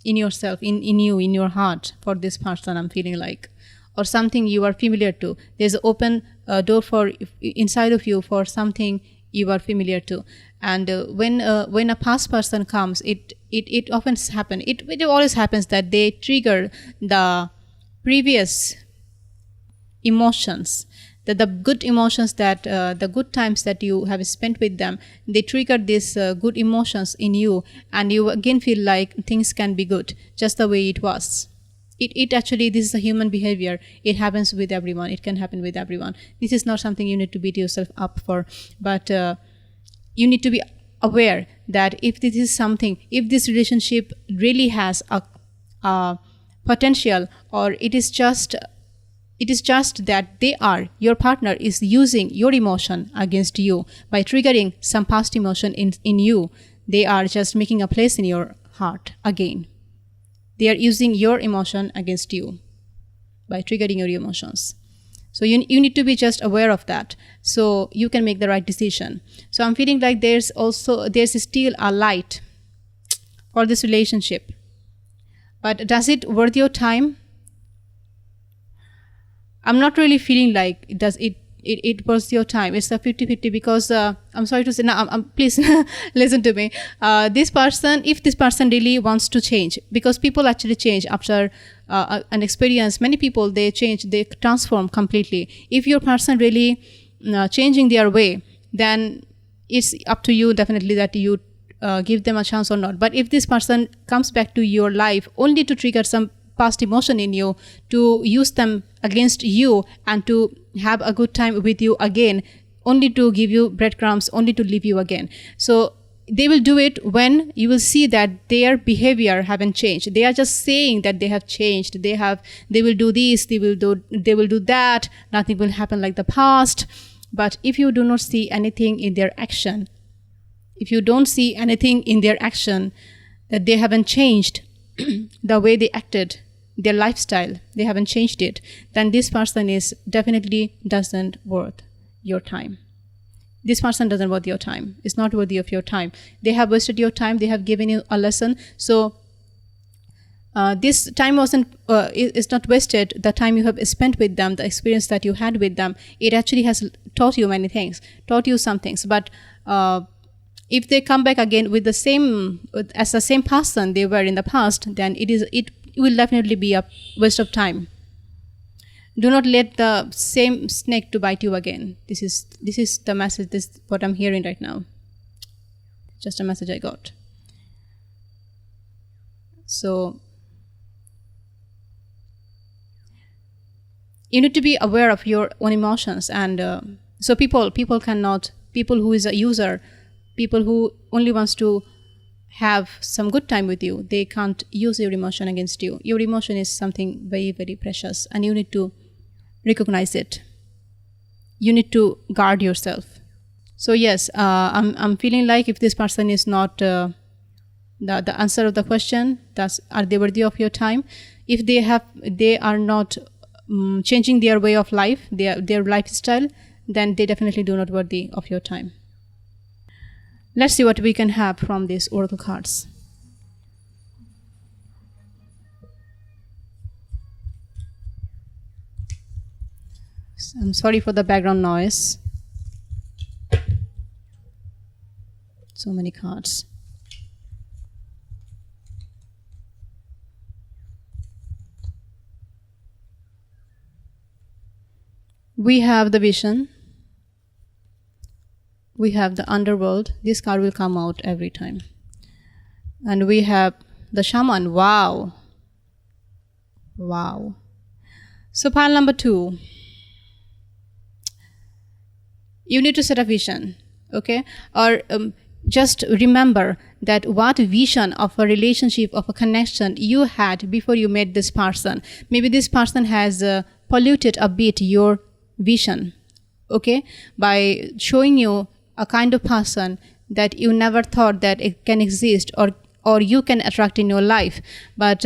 in yourself, in you, in your heart, for this person, I'm feeling like, or something you are familiar to. There's an open door for inside of you for something you are familiar to. And when a past person comes, it often happens, it always happens that they trigger the previous emotions, the good emotions, that the good times that you have spent with them. They trigger these good emotions in you, and you again feel like things can be good just the way it was. It actually, this is a human behavior. It happens with everyone. It can happen with everyone. This is not something you need to beat yourself up for, but you need to be aware that if this is something, if this relationship really has a potential, or it is just that your partner is using your emotion against you by triggering some past emotion in you. They are just making a place in your heart again. They are using your emotion against you by triggering your emotions. So you need to be just aware of that, so you can make the right decision. So I'm feeling like there's still a light for this relationship. But does it worth your time? I'm not really feeling like it worth your time. It's a 50-50, because I'm sorry to say, please listen to me. If this person really wants to change, because people actually change after an experience. Many people, they change, they transform completely. If your person really changing their way, then it's up to you definitely that you give them a chance or not. But if this person comes back to your life only to trigger some past emotion in you, to use them against you, and to have a good time with you again, only to give you breadcrumbs, only to leave you again. So they will do it when you will see that their behavior haven't changed. They are just saying that they have changed. They will do this, they will do that, nothing will happen like the past. But if you do not see anything in their action, that they haven't changed the way they acted, their lifestyle, they haven't changed it, then this person is definitely doesn't worth your time. This person doesn't worth your time. It's not worthy of your time. They have wasted your time. They have given you a lesson. So this time is not wasted. The time you have spent with them, the experience that you had with them, it actually has taught you many things, taught you some things. But if they come back again with the same person they were in the past, then it will definitely be a waste of time. Do not let the same snake to bite you again. This is the message. This is what I'm hearing right now. Just a message I got. So you need to be aware of your own emotions, and so people who is a user, people who only wants to have some good time with you, they can't use your emotion against you. Your emotion is something very, very precious, and you need to recognize it. You need to guard yourself. So yes, I'm feeling like if this person is not the answer of the question, that's are they worthy of your time? If they are not changing their way of life, their lifestyle, then they definitely do not worthy of your time. Let's see what we can have from these oracle cards. I'm sorry for the background noise. So many cards. We have the vision. We have the underworld. This card will come out every time. And we have the shaman. Wow. Wow. So pile number 2. You need to set a vision, okay? Or just remember that what vision of a relationship, of a connection you had before you met this person. Maybe this person has polluted a bit your vision, okay? By showing you a kind of person that you never thought that it can exist or you can attract in your life. But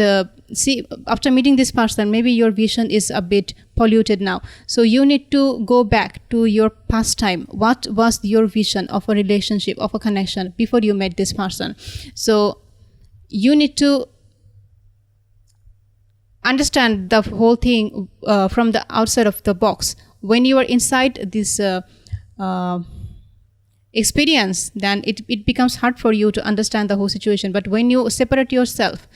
see, after meeting this person, maybe your vision is a bit polluted now. So you need to go back to your past time. What was your vision of a relationship, of a connection before you met this person? So you need to understand the whole thing from the outside of the box. When you are inside this experience, then it becomes hard for you to understand the whole situation. But when you separate yourself,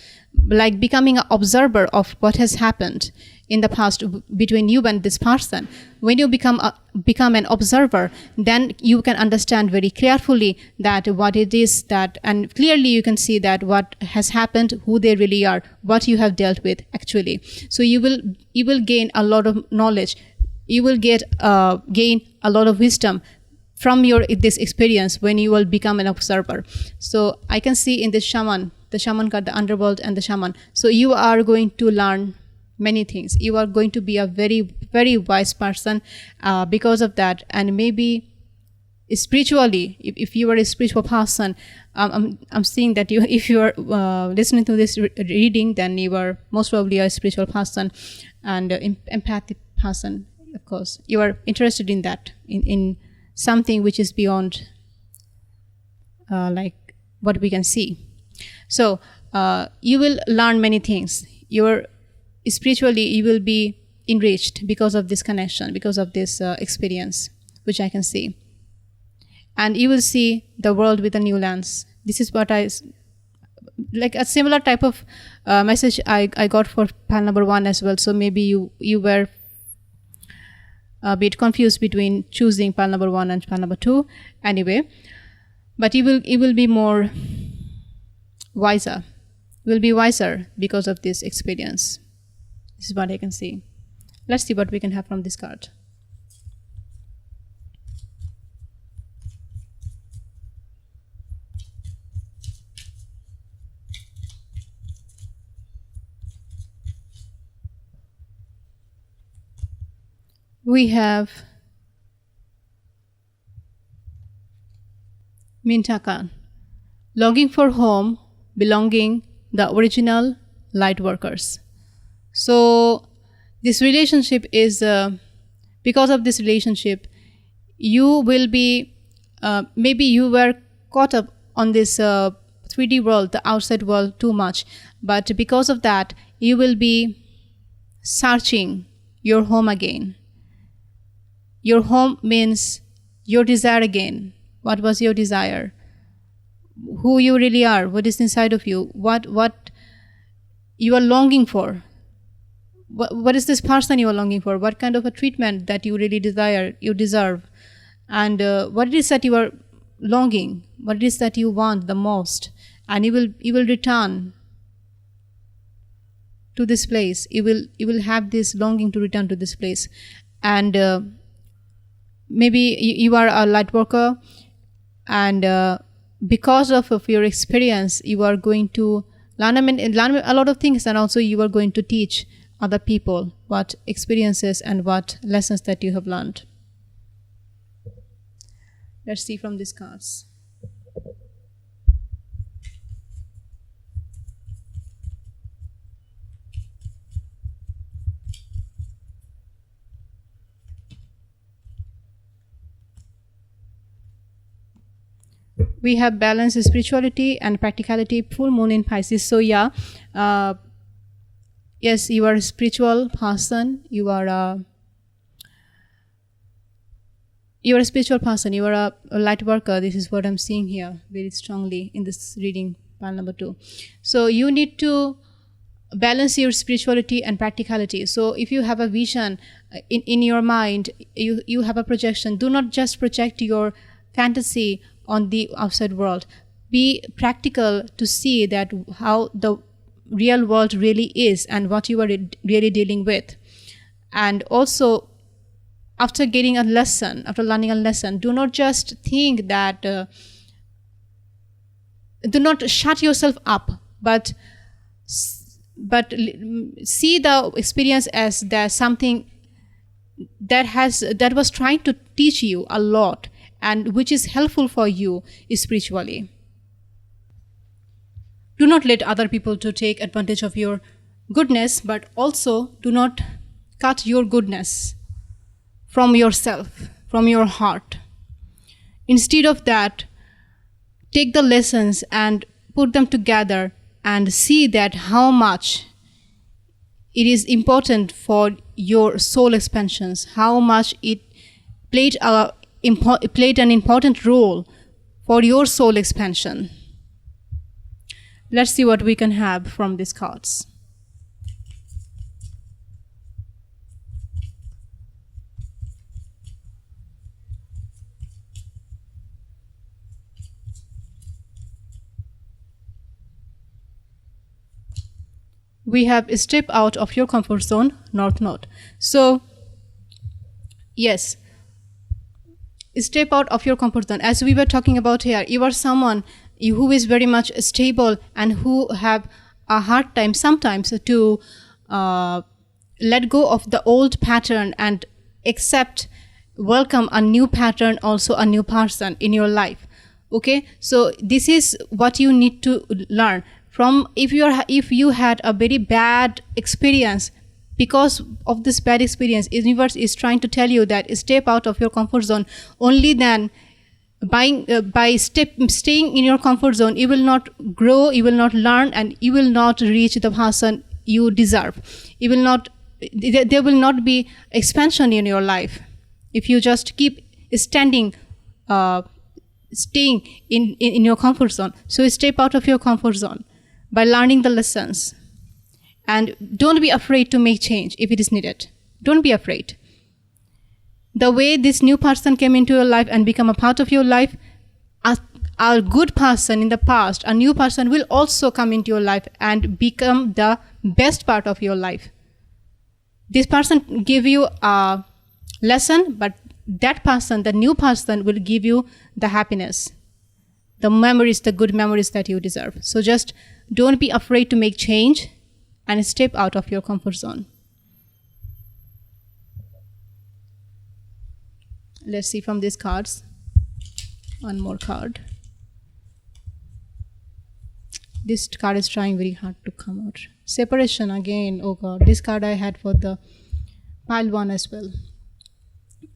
like becoming an observer of what has happened in the past between you and this person, when you become an observer, then you can understand very carefully that what it is that, and clearly you can see that what has happened, who they really are, what you have dealt with actually. So you will gain a lot of knowledge. You will gain a lot of wisdom from this experience when you will become an observer. So I can see in this shaman, the shaman card, the underworld and the shaman. So you are going to learn many things. You are going to be a very, very wise person because of that. And maybe spiritually, if you are a spiritual person, I'm seeing that if you are listening to this reading, then you are most probably a spiritual person and empathic person. Of course, you are interested in that, in something which is beyond like what we can see. So you will learn many things. Spiritually, you will be enriched because of this connection, because of this experience, which I can see. And you will see the world with a new lens. This is what like a similar type of message I got for pile number 1 as well. So maybe you were a bit confused between choosing pile number 1 and pile number 2. Anyway, but you will be more wiser. You will be wiser because of this experience. This is what I can see. Let's see what we can have from this card. We have Mintaka, longing for home, belonging, the original light workers. So this relationship is, because of this relationship, you will be, maybe you were caught up on this 3D world, the outside world too much. But because of that, you will be searching your home again. Your home means your desire again. What was your desire? Who you really are? What is inside of you? What you are longing for? What is this person you are longing for? What kind of a treatment that you really desire, you deserve? And what it is that you are longing? What it is that you want the most? And you will return to this place. You will have this longing to return to this place. And maybe you are a light worker, and because of your experience, you are going to learn a lot of things, and also you are going to teach other people what experiences and what lessons that you have learned. Let's see from these cards. We have balance, spirituality, and practicality. Full moon in Pisces. So yeah, yes, you are a spiritual person. You are a spiritual person. You are a light worker. This is what I'm seeing here very strongly in this reading, pile number 2. So you need to balance your spirituality and practicality. So if you have a vision in your mind, you have a projection. Do not just project your fantasy on the outside world. Be practical to see that how the real world really is and what you are really dealing with. And also, after getting a lesson, after learning a lesson, do not just think that, do not shut yourself up, but see the experience as that something that was trying to teach you a lot and which is helpful for you spiritually. Do not let other people to take advantage of your goodness, but also do not cut your goodness from yourself, from your heart. Instead of that, take the lessons and put them together and see that how much it is important for your soul expansions, how much it played an important role for your soul expansion. Let's see what we can have from these cards. We have step out of your comfort zone, North Node. So, yes, step out of your comfort zone. As we were talking about here, you are someone who is very much stable and who have a hard time sometimes to let go of the old pattern and welcome a new pattern, also a new person in your life. Okay, so this is what you need to learn from. If you had a very bad experience, because of this bad experience, universe is trying to tell you that step out of your comfort zone. Only then, by staying in your comfort zone, you will not grow, you will not learn, and you will not reach the person you deserve. You will not. There will not be expansion in your life if you just keep staying in your comfort zone. So step out of your comfort zone by learning the lessons. And don't be afraid to make change if it is needed. Don't be afraid. The way this new person came into your life and become a part of your life, a good person in the past, a new person will also come into your life and become the best part of your life. This person give you a lesson, but that person, the new person, will give you the happiness, the memories, the good memories that you deserve. So just don't be afraid to make change and step out of your comfort zone. Let's see from these cards. One more card. This card is trying very hard to come out. Separation again. Oh God, this card I had for the pile 1 as well.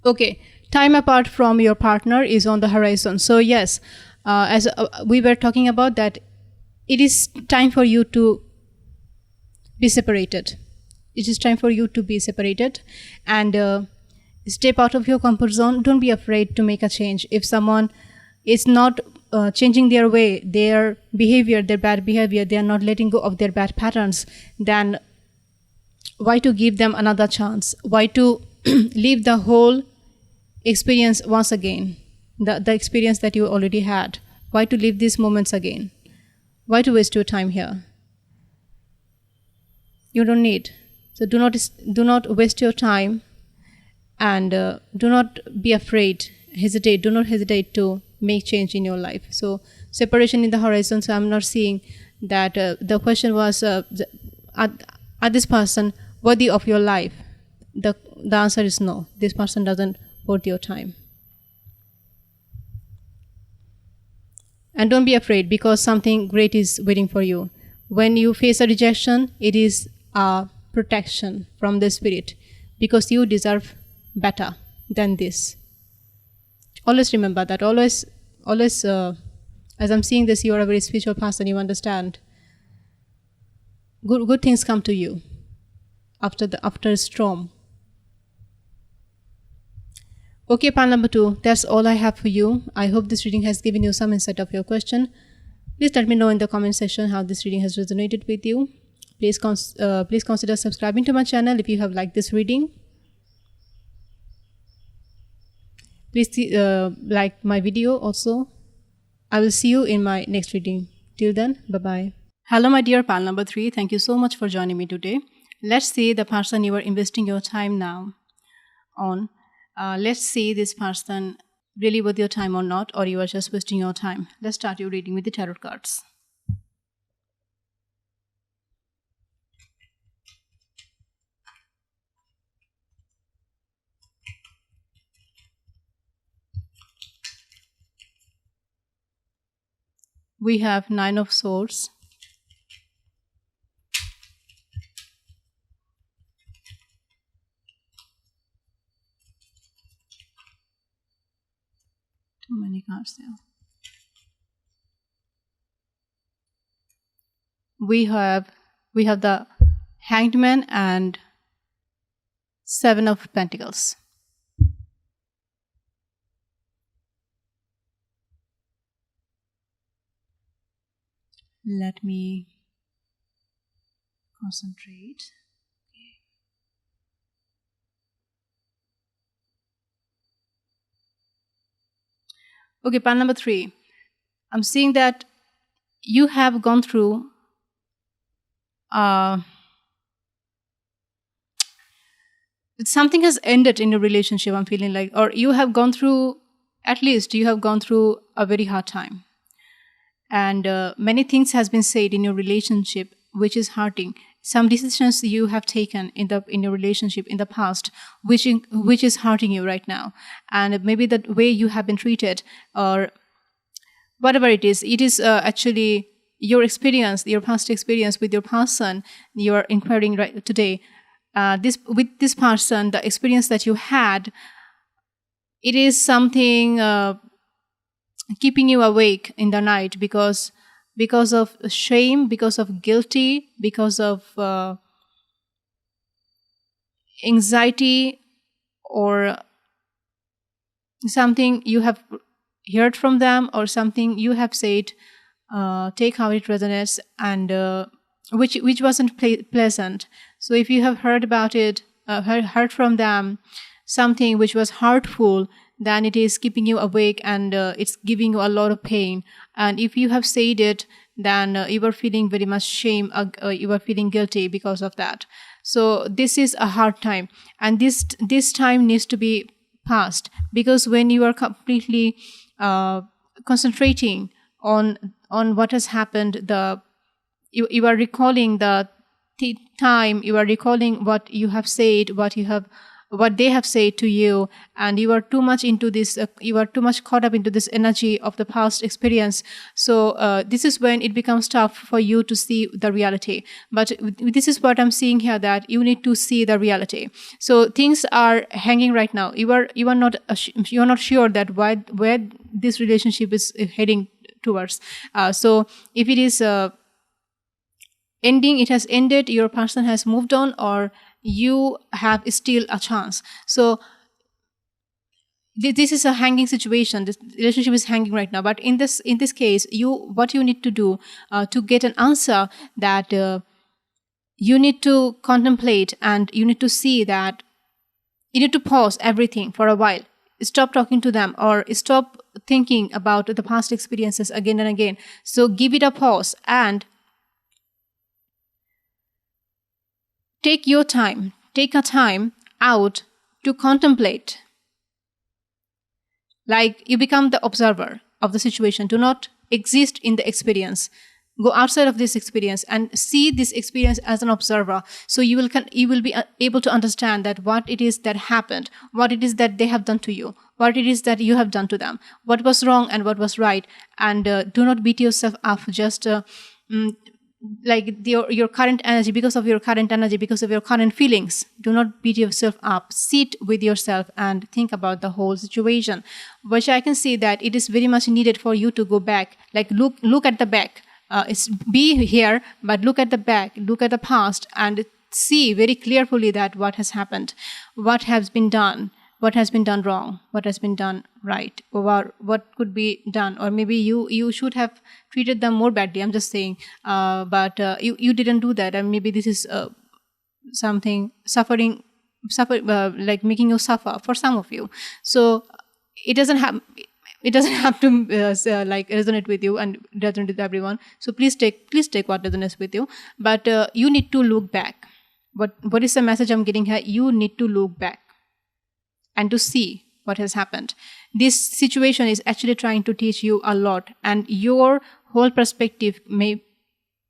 Okay, time apart from your partner is on the horizon. So yes, as we were talking about that, it is time for you to be separated. It is time for you to be separated and step out of your comfort zone. Don't be afraid to make a change. If someone is not changing their way, their behavior, their bad behavior, they are not letting go of their bad patterns, then why to give them another chance? Why to live the whole experience once again? The experience that you already had. Why to live these moments again? Why to waste your time here? You don't need. So do not waste your time, and do not be afraid. Hesitate. Do not hesitate to make change in your life. So separation in the horizon. So I'm not seeing that. The question was, are this person worthy of your life? The answer is no. This person doesn't worth your time. And don't be afraid, because something great is waiting for you. When you face a rejection, it is a protection from the spirit, because you deserve better than this. Always remember that. Always, as I'm seeing this, you are a very spiritual person. You understand. Good things come to you after a storm. Okay, pile number 2. That's all I have for you. I hope this reading has given you some insight of your question. Please let me know in the comment section how this reading has resonated with you. Please consider subscribing to my channel if you have liked this reading. Please like my video also. I will see you in my next reading. Till then, bye-bye. Hello, my dear pal number 3. Thank you so much for joining me today. Let's see the person you are investing your time now on. Let's see this person really worth your time or not, or you are just wasting your time. Let's start your reading with the tarot cards. We have 9 of Swords, too many cards there. We have the Hanged Man and 7 of Pentacles. Let me concentrate. Okay, pile number 3. I'm seeing that you have gone through something has ended in your relationship, I'm feeling like, or you have gone through, at least you have gone through a very hard time. And many things has been said in your relationship which is hurting. Some decisions you have taken in your relationship in the past which is hurting you right now. And maybe the way you have been treated or whatever it is actually your experience, your past experience with your person you are inquiring right today. With this person, the experience that you had, it is something keeping you awake in the night because of shame, because of guilty, because of anxiety, or something you have heard from them, or something you have said, take how it resonates, and which wasn't pleasant. So if you have heard about it, heard from them something which was hurtful, then it is keeping you awake, and it's giving you a lot of pain. And if you have said it, then you are feeling very much shame, you are feeling guilty because of that. So this is a hard time, and this time needs to be passed, because when you are completely concentrating on what has happened, you are recalling the time, you are recalling what you have said, what they have said to you, and you are too much into this, you are too much caught up into this energy of the past experience. So this is when it becomes tough for you to see the reality. But this is what I'm seeing here, that you need to see the reality. So things are hanging right now. You are not sure that where this relationship is heading towards. So if it is ending, it has ended, your person has moved on, or you have still a chance. So this is a hanging situation. This relationship is hanging right now. But in this case, what you need to do to get an answer, that you need to contemplate, and you need to see that you need to pause everything for a while. Stop talking to them, or stop thinking about the past experiences again and again. So give it a pause and take your time. Take a time out to contemplate. Like you become the observer of the situation. Do not exist in the experience. Go outside of this experience and see this experience as an observer. So you will be able to understand that what it is that happened, what it is that they have done to you, what it is that you have done to them, what was wrong and what was right. And do not beat yourself up just like your current energy, because of your current energy, because of your current feelings. Do not beat yourself up. Sit with yourself and think about the whole situation, which I can see that it is very much needed for you to go back, like look at the back. Be here, but look at the back, look at the past, and see very clearly that what has happened, what has been done wrong, what has been done right, or what could be done, or maybe you should have treated them more badly. I'm just saying, but you didn't do that, and maybe this is something like making you suffer for some of you. So it doesn't have to like resonate with you and resonate with everyone. So please take what resonates with you. But you need to look back. What is the message I'm getting here? You need to look back and to see what has happened. This situation is actually trying to teach you a lot, and your whole perspective may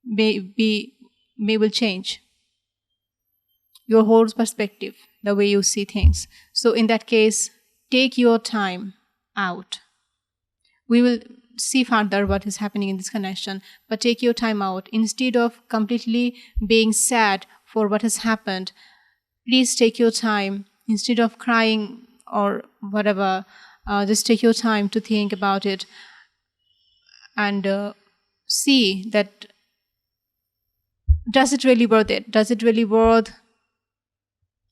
will change. Your whole perspective, the way you see things. So in that case, take your time out. We will see further what is happening in this connection, but take your time out. Instead of completely being sad for what has happened, please take your time. Instead of crying or whatever, just take your time to think about it and see that, does it really worth it? Does it really worth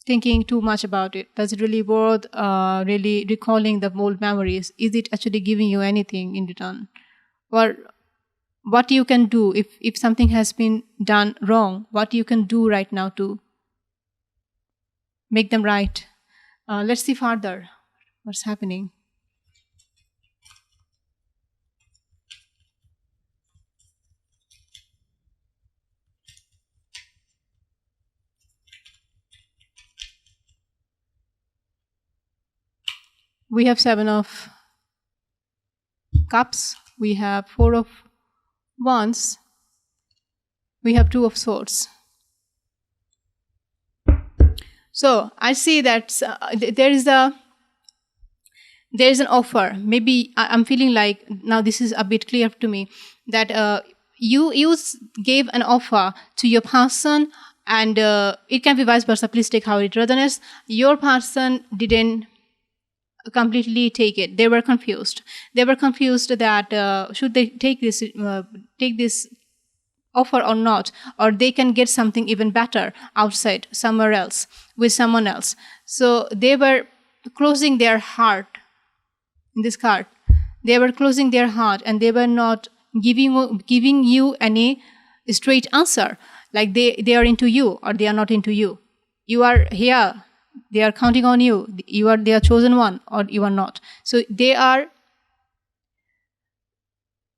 thinking too much about it? Does it really worth really recalling the old memories? Is it actually giving you anything in return? Or what you can do if something has been done wrong, what you can do right now to make them right? Let's see further what's happening. We have 7 of Cups, we have 4 of Wands, we have 2 of Swords. So I see that there is an offer. Maybe I'm feeling like now this is a bit clear to me, that you gave an offer to your person, and it can be vice versa. Please take how it resonates. Your person didn't completely take it. They were confused. They were confused that should they take this offer or not, or they can get something even better outside, somewhere else, with someone else. So they were closing their heart in this card. They were closing their heart, and they were not giving you any straight answer, like they are into you or they are not into you. You are here. They are counting on you. You are their chosen one, or you are not. So they are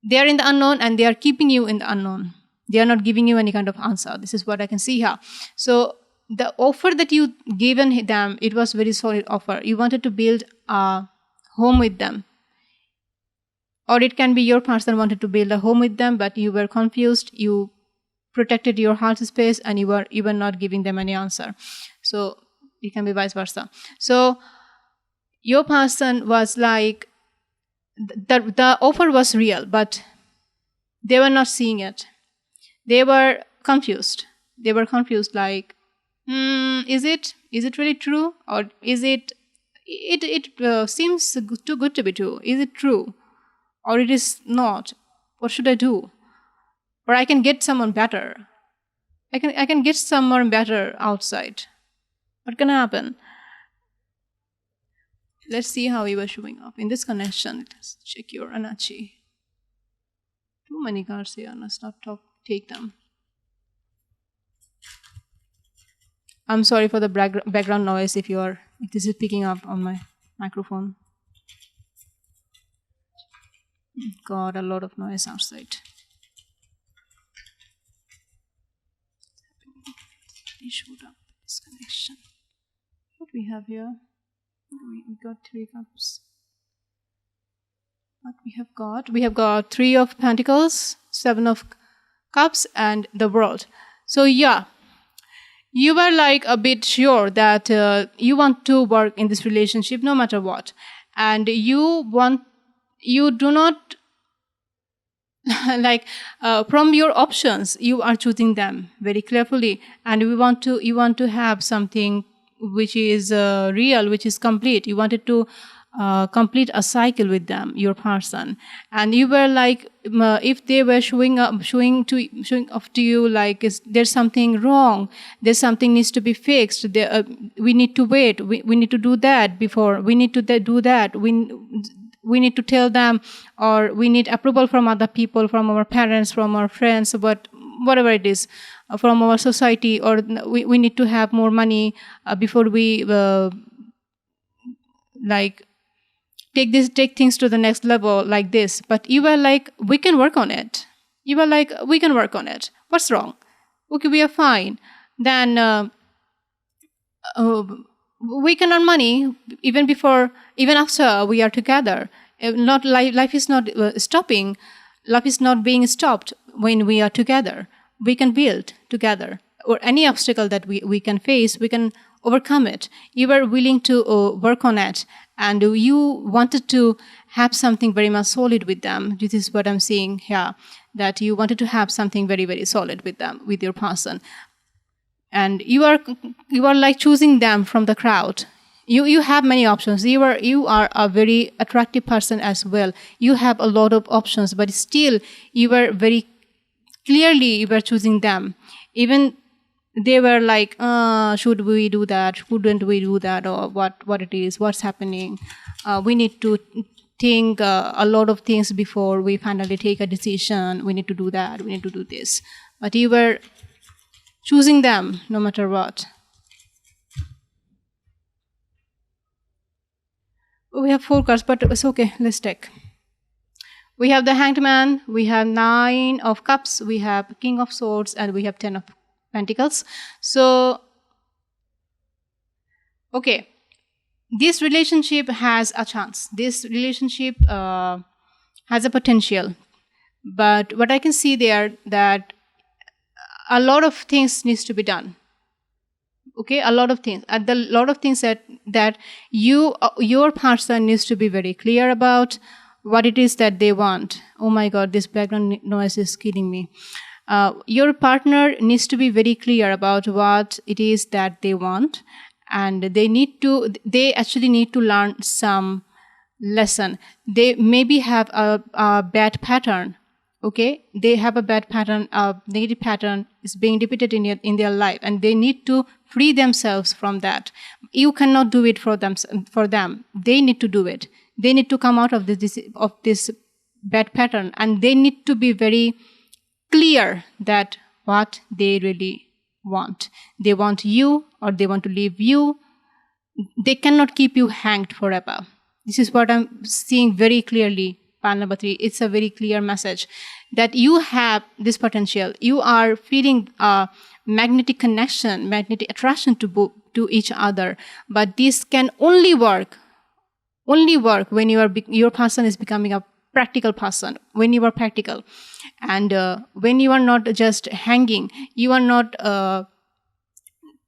in the unknown, and they are keeping you in the unknown. They are not giving you any kind of answer. This is what I can see here. So the offer that you given them, it was very solid offer. You wanted to build a home with them. Or it can be your person wanted to build a home with them, but you were confused. You protected your heart space, and you were not giving them any answer. So it can be vice versa. So your person was like, the offer was real, but they were not seeing it. They were confused. They were confused, like, is it really true, or is it seems too good to be true? Is it true, or it is not? What should I do? Or I can get someone better. I can get someone better outside. What can happen? Let's see how you are showing up in this connection. Let's check your energy. Too many cards here. Let's not take them. I'm sorry for the background noise if this is picking up on my microphone. God, a lot of noise outside. He showed up this connection. What we have here? We got 3 cups. What we have got? We have got 3 of Pentacles, 7 of Cups and the world. So yeah, you were like a bit sure that you want to work in this relationship no matter what, and you do not like from your options you are choosing them very carefully, and you want to have something which is real, which is complete. You wanted to complete a cycle with them, your person, and you were like if they were showing off to you like there's something wrong, there's something needs to be fixed, we need to wait, we need to do that before, we need to do that, we need to tell them, or we need approval from other people, from our parents, from our friends, but whatever it is, from our society, or we need to have more money before we like take things to the next level like this. But you were like, we can work on it. You were like, we can work on it. What's wrong? Okay, we are fine. Then we can earn money even after we are together. Not life is not stopping. Life is not being stopped when we are together. We can build together, or any obstacle that we can face, we can overcome it. You were willing to work on it, and you wanted to have something very much solid with them. This is what I'm seeing here, that you wanted to have something very, very solid with them, with your person. And you are like choosing them from the crowd. You have many options. You are a very attractive person as well. You have a lot of options, but still you were very clearly you were choosing them. Even they were like, should we do that? Shouldn't we do that? Or what it is? What's happening? We need to think a lot of things before we finally take a decision. We need to do that. We need to do this. But you were choosing them no matter what. We have 4 cards, but it's okay. Let's take. We have the Hanged Man, we have 9 of Cups, we have King of Swords, and we have 10 of Pentacles. So, okay, this relationship has a chance. This relationship has a potential. But what I can see there, that a lot of things needs to be done. Okay, a lot of things. And the lot of things that your person needs to be very clear about what it is that they want. Oh my God, this background noise is killing me. Your partner needs to be very clear about what it is that they want, and they actually need to learn some lesson. They maybe have a bad pattern. Okay, they have a bad pattern, a negative pattern is being repeated in their life, and they need to free themselves from that. You cannot do it for them. They need to do it. They need to come out of this bad pattern, and they need to be very clear that what they really want. They want you, or they want to leave you. They cannot keep you hanged forever. This is what I'm seeing very clearly. Pile number 3, it's a very clear message that you have this potential. You are feeling a magnetic connection, magnetic attraction to each other. But this can only work when your person is becoming a practical person, when you are practical. And when you are not just hanging, you are not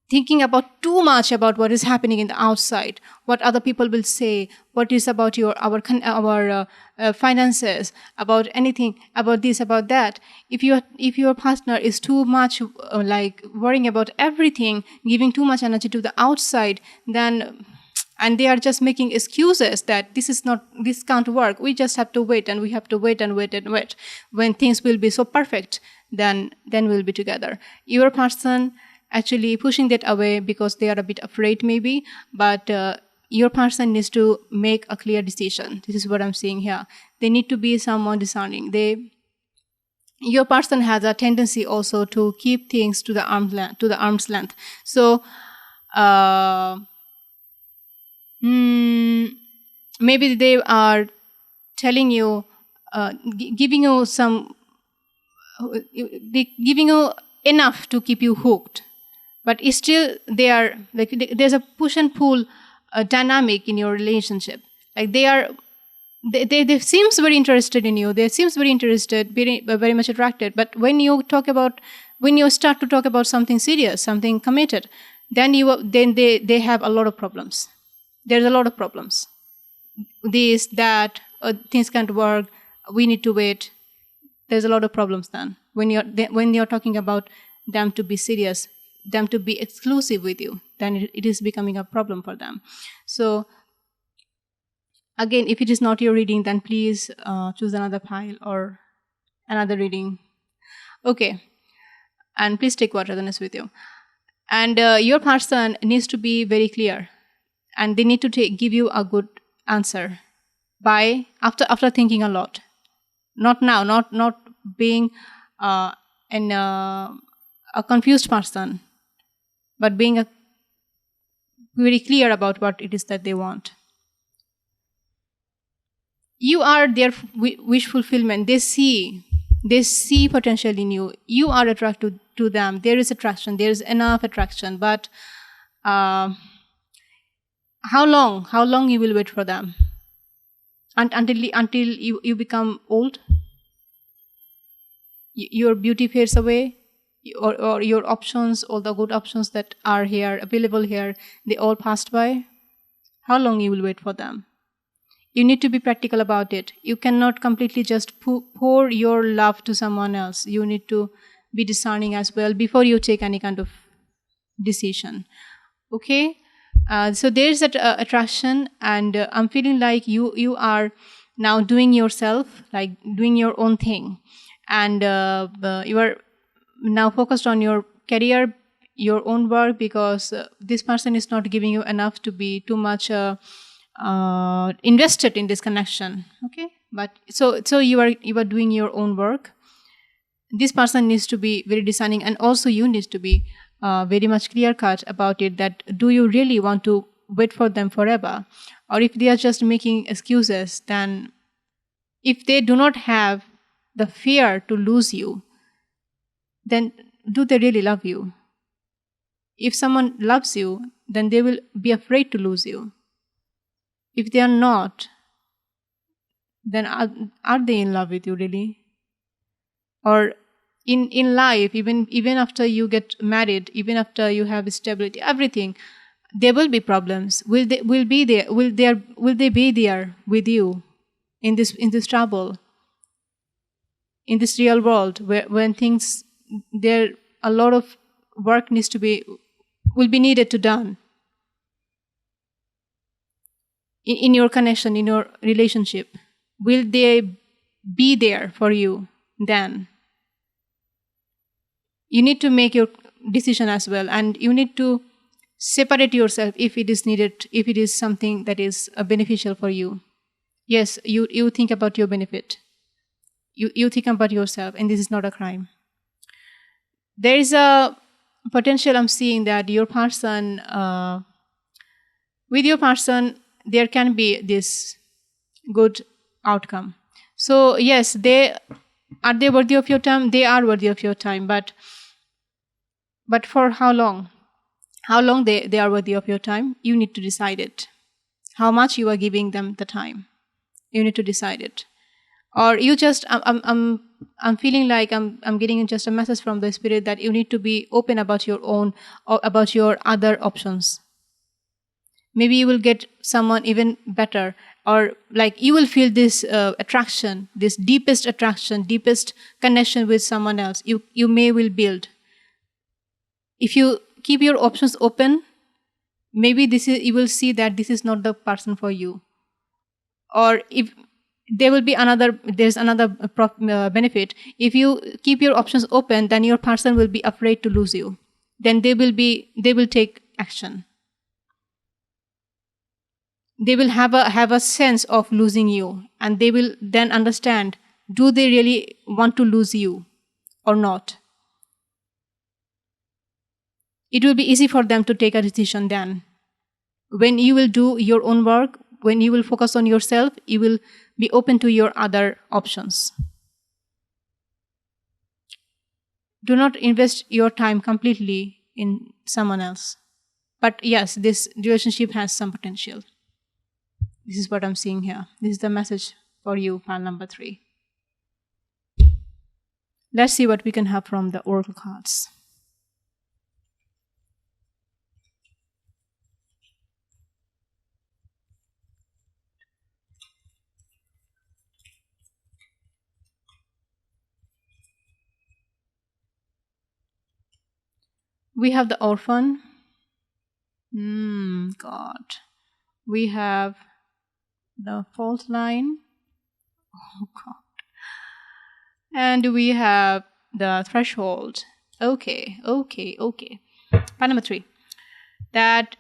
thinking about too much about what is happening in the outside, what other people will say, what is about our finances, about anything, about this, about that. If your partner is too much like worrying about everything, giving too much energy to the outside, then and they are just making excuses that this can't work. We just have to wait, and we have to wait and wait and wait. When things will be so perfect, then we'll be together. Your person actually pushing that away because they are a bit afraid maybe, but your person needs to make a clear decision. This is what I'm seeing here. They need to be someone discerning. Your person has a tendency also to keep things to the arm's length. So maybe they are telling you, giving you enough to keep you hooked. But still, there's a push and pull dynamic in your relationship. Like they are they seems very interested in you. They seems very interested, very much attracted. But when you start to talk about something serious, something committed, then they have a lot of problems. There's a lot of problems. This, that, things can't work. We need to wait. There's a lot of problems then when you're talking about them to be serious, them to be exclusive with you. Then it is becoming a problem for them. So again, if it is not your reading, then please choose another pile or another reading. Okay, and please take water then with you. And your person needs to be very clear, and they need to give you a good answer by after thinking a lot. Not now, not being a confused person, but being very clear about what it is that they want. You are their wish fulfillment. They see potential in you. You are attracted to them. There is attraction. There is enough attraction. But how long you will wait for them? Until you become old? Your beauty fades away? Or your options, all the good options that are here, available here, they all passed by? How long you will wait for them? You need to be practical about it. You cannot completely just pour your love to someone else. You need to be discerning as well before you take any kind of decision. Okay? So there's that attraction, and I'm feeling like you are now doing yourself, like doing your own thing. And you are now focused on your career, your own work, because this person is not giving you enough to be too much invested in this connection. Okay, but so you are doing your own work. This person needs to be very discerning, and also you need to be very much clear cut about it, that do you really want to wait for them forever? Or if they are just making excuses, then if they do not have the fear to lose you, then do they really love you? If someone loves you, then they will be afraid to lose you. If they are not, then are they in love with you really? Or in life, even after you get married, even after you have stability, everything, there will be problems. Will they be there with you in this trouble, in this real world, when things, there a lot of work will be needed to done in your connection, in your relationship? Will they be there for you then? You need to make your decision as well, and you need to separate yourself if it is needed, if it is something that is beneficial for you. Yes, you think about your benefit. You think about yourself, and this is not a crime. There is a potential I'm seeing that your person, with your person, there can be this good outcome. So yes, are they worthy of your time? They are worthy of your time, but for how long? How long they are worthy of your time? You need to decide it. How much you are giving them the time? You need to decide it. Or you just, I'm feeling like I'm getting just a message from the spirit that you need to be open about your own, or about your other options. Maybe you will get someone even better, or like you will feel this attraction, this deepest attraction, deepest connection with someone else. You will build. If you keep your options open, maybe you will see that this is not the person for you. Or if there's another benefit. If you keep your options open, then your person will be afraid to lose you. Then they will take action. They will have a sense of losing you, and they will then understand, do they really want to lose you or not? It will be easy for them to take a decision then. When you will do your own work, when you will focus on yourself, you will be open to your other options. Do not invest your time completely in someone else. But yes, this relationship has some potential. This is what I'm seeing here. This is the message for you, pile number 3. Let's see what we can have from the oracle cards. We have the orphan. God. We have the fault line. Oh, God. And we have the threshold. Okay. Part number 3. That,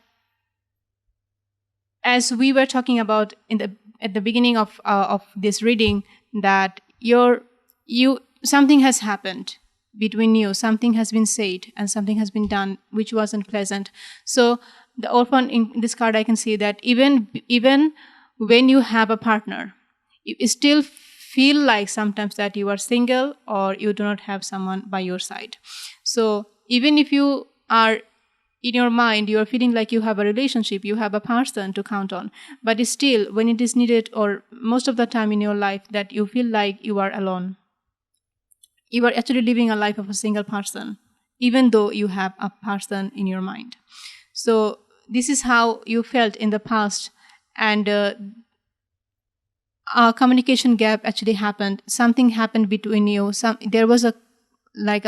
as we were talking about at the beginning of this reading, that something has happened between you, something has been said and something has been done which wasn't pleasant. So the orphan, in this card I can see that even when you have a partner, you still feel like sometimes that you are single or you do not have someone by your side. So even if you are in your mind, you are feeling like you have a relationship, you have a person to count on, but still when it is needed, or most of the time in your life, that you feel like you are alone. You are actually living a life of a single person, even though you have a person in your mind. So this is how you felt in the past, and a communication gap actually happened. Something happened between you. There was a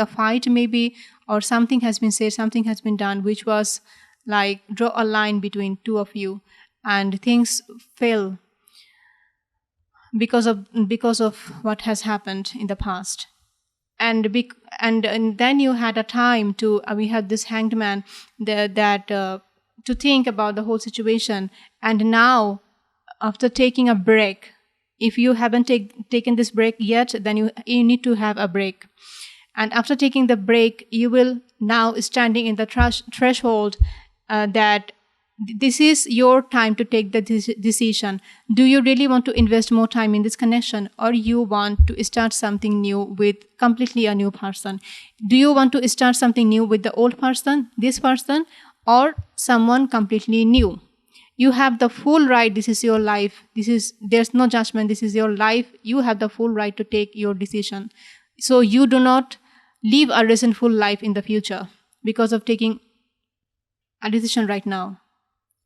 fight maybe, or something has been said, something has been done, which was like draw a line between two of you, and things fell because of what has happened in the past. And then you had a time to we had this hanged man to think about the whole situation. And now, after taking a break, if you haven't taken this break yet, then you need to have a break. And after taking the break, you will now standing in the threshold that this is your time to take the decision. Do you really want to invest more time in this connection, or you want to start something new with completely a new person? Do you want to start something new with the old person, this person, or someone completely new? You have the full right. This is your life. There's no judgment. This is your life. You have the full right to take your decision. So you do not live a resentful life in the future because of taking a decision right now,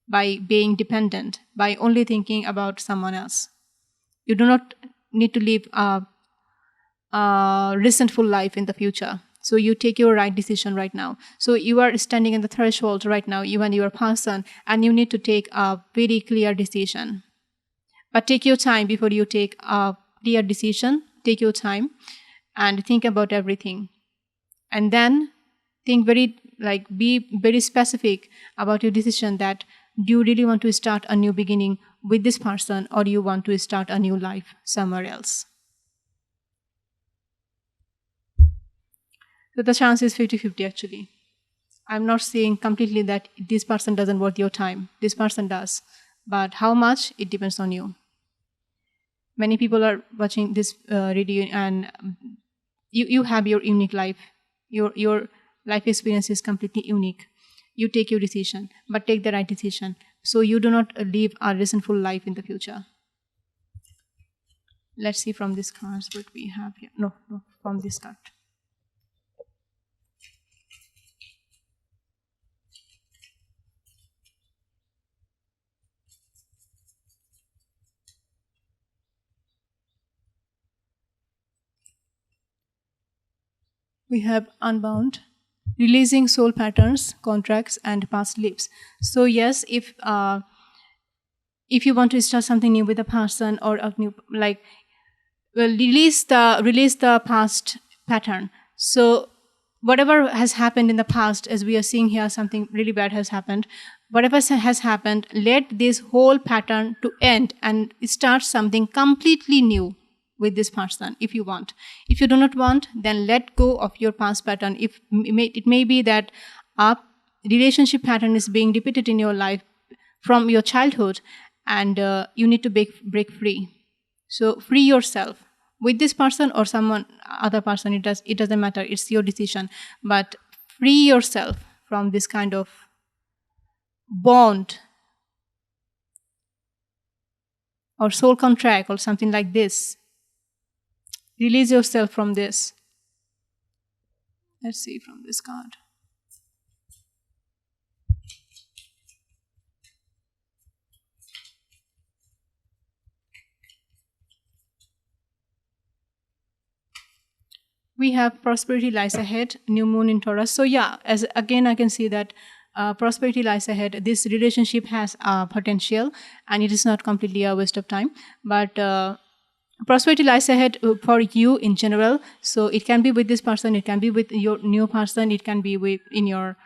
by being dependent, by only thinking about someone else. You do not need to live a resentful life in the future. So you take your right decision right now. So you are standing in the threshold right now, you and your person, and you need to take a very clear decision. But take your time before you take a clear decision. Take your time and think about everything. And then think be very specific about your decision, that do you really want to start a new beginning with this person, or do you want to start a new life somewhere else? So the chance is 50-50 actually. I'm not saying completely that this person doesn't worth your time. This person does. But how much, it depends on you. Many people are watching this video, and you have your unique life. Your life experience is completely unique. You take your decision, but take the right decision, so you do not live a resentful life in the future. Let's see from this cards what we have here. No, from this card. We have unbound, releasing soul patterns, contracts, and past lives. So yes, if you want to start something new with a person, or a new, release the past pattern. So whatever has happened in the past, as we are seeing here, something really bad has happened. Whatever has happened, let this whole pattern to end and start something completely new with this person, if you want. If you do not want, then let go of your past pattern. It may be that a relationship pattern is being repeated in your life from your childhood, and you need to break free. So free yourself with this person or someone other person. It doesn't matter. It's your decision. But free yourself from this kind of bond or soul contract or something like this. Release yourself from this. Let's see from this card. We have prosperity lies ahead, new moon in Taurus. So yeah, as again I can see that prosperity lies ahead. This relationship has potential, and it is not completely a waste of time. But prosperity lies ahead for you in general. So it can be with this person, it can be with your new person, it can be with in your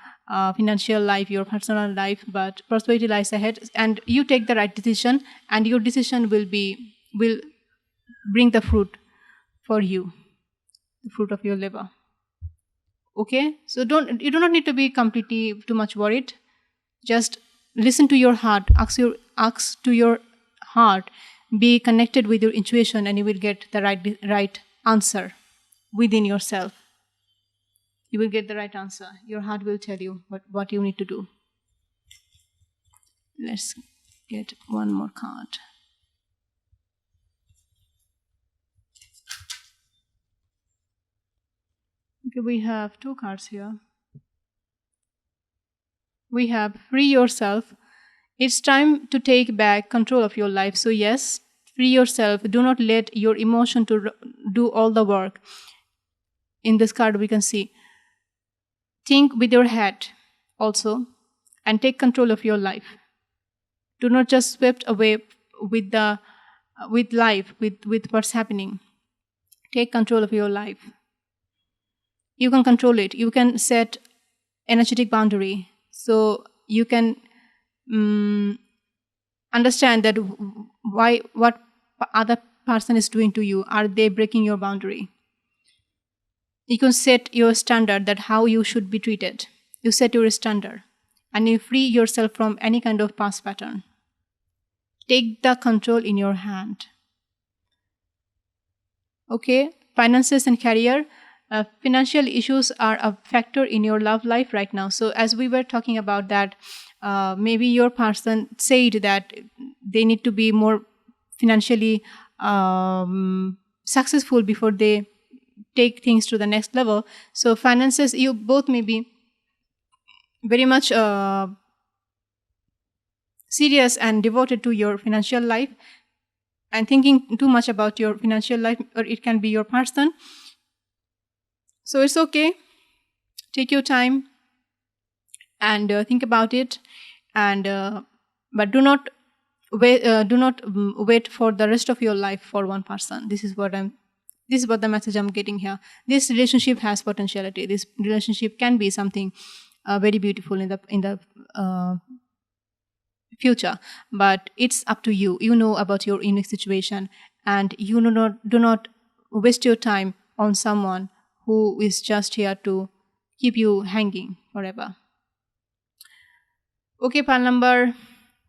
financial life, your personal life. But prosperity lies ahead, and you take the right decision, and your decision will bring the fruit for you. The fruit of your labor. Okay, so you do not need to be completely too much worried. Just listen to your heart, ask to your heart, be connected with your intuition, and you will get the right answer within yourself. You will get the right answer. Your heart will tell you what you need to do. Let's get one more card. Okay, we have two cards here. We have free yourself. It's time to take back control of your life. So yes, free yourself. Do not let your emotion to do all the work. In this card we can see, think with your head also, and take control of your life. Do not just swept away with life, with what's happening. Take control of your life. You can control it. You can set energetic boundary. So you can understand that what other person is doing to you. Are they breaking your boundary? You can set your standard that how you should be treated. You set your standard, and you free yourself from any kind of past pattern. Take the control in your hand. Okay, finances and career. Financial issues are a factor in your love life right now. So as we were talking about that, maybe your person said that they need to be more financially successful before they take things to the next level. So finances, you both may be very much serious and devoted to your financial life and thinking too much about your financial life, or it can be your person. So it's okay. Take your time and think about it, and but do not wait for the rest of your life for one person. This is what the message I'm getting here. This relationship has potentiality. This relationship can be something very beautiful in the future, but it's up to you. You know about your unique situation, and you do not waste your time on someone who is just here to keep you hanging forever. Okay, pile number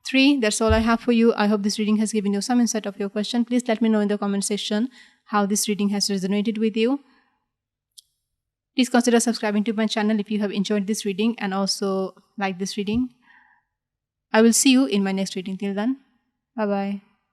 3, that's all I have for you. I hope this reading has given you some insight of your question. Please let me know in the comment section how this reading has resonated with you. Please consider subscribing to my channel if you have enjoyed this reading and also like this reading. I will see you in my next reading. Till then, bye-bye.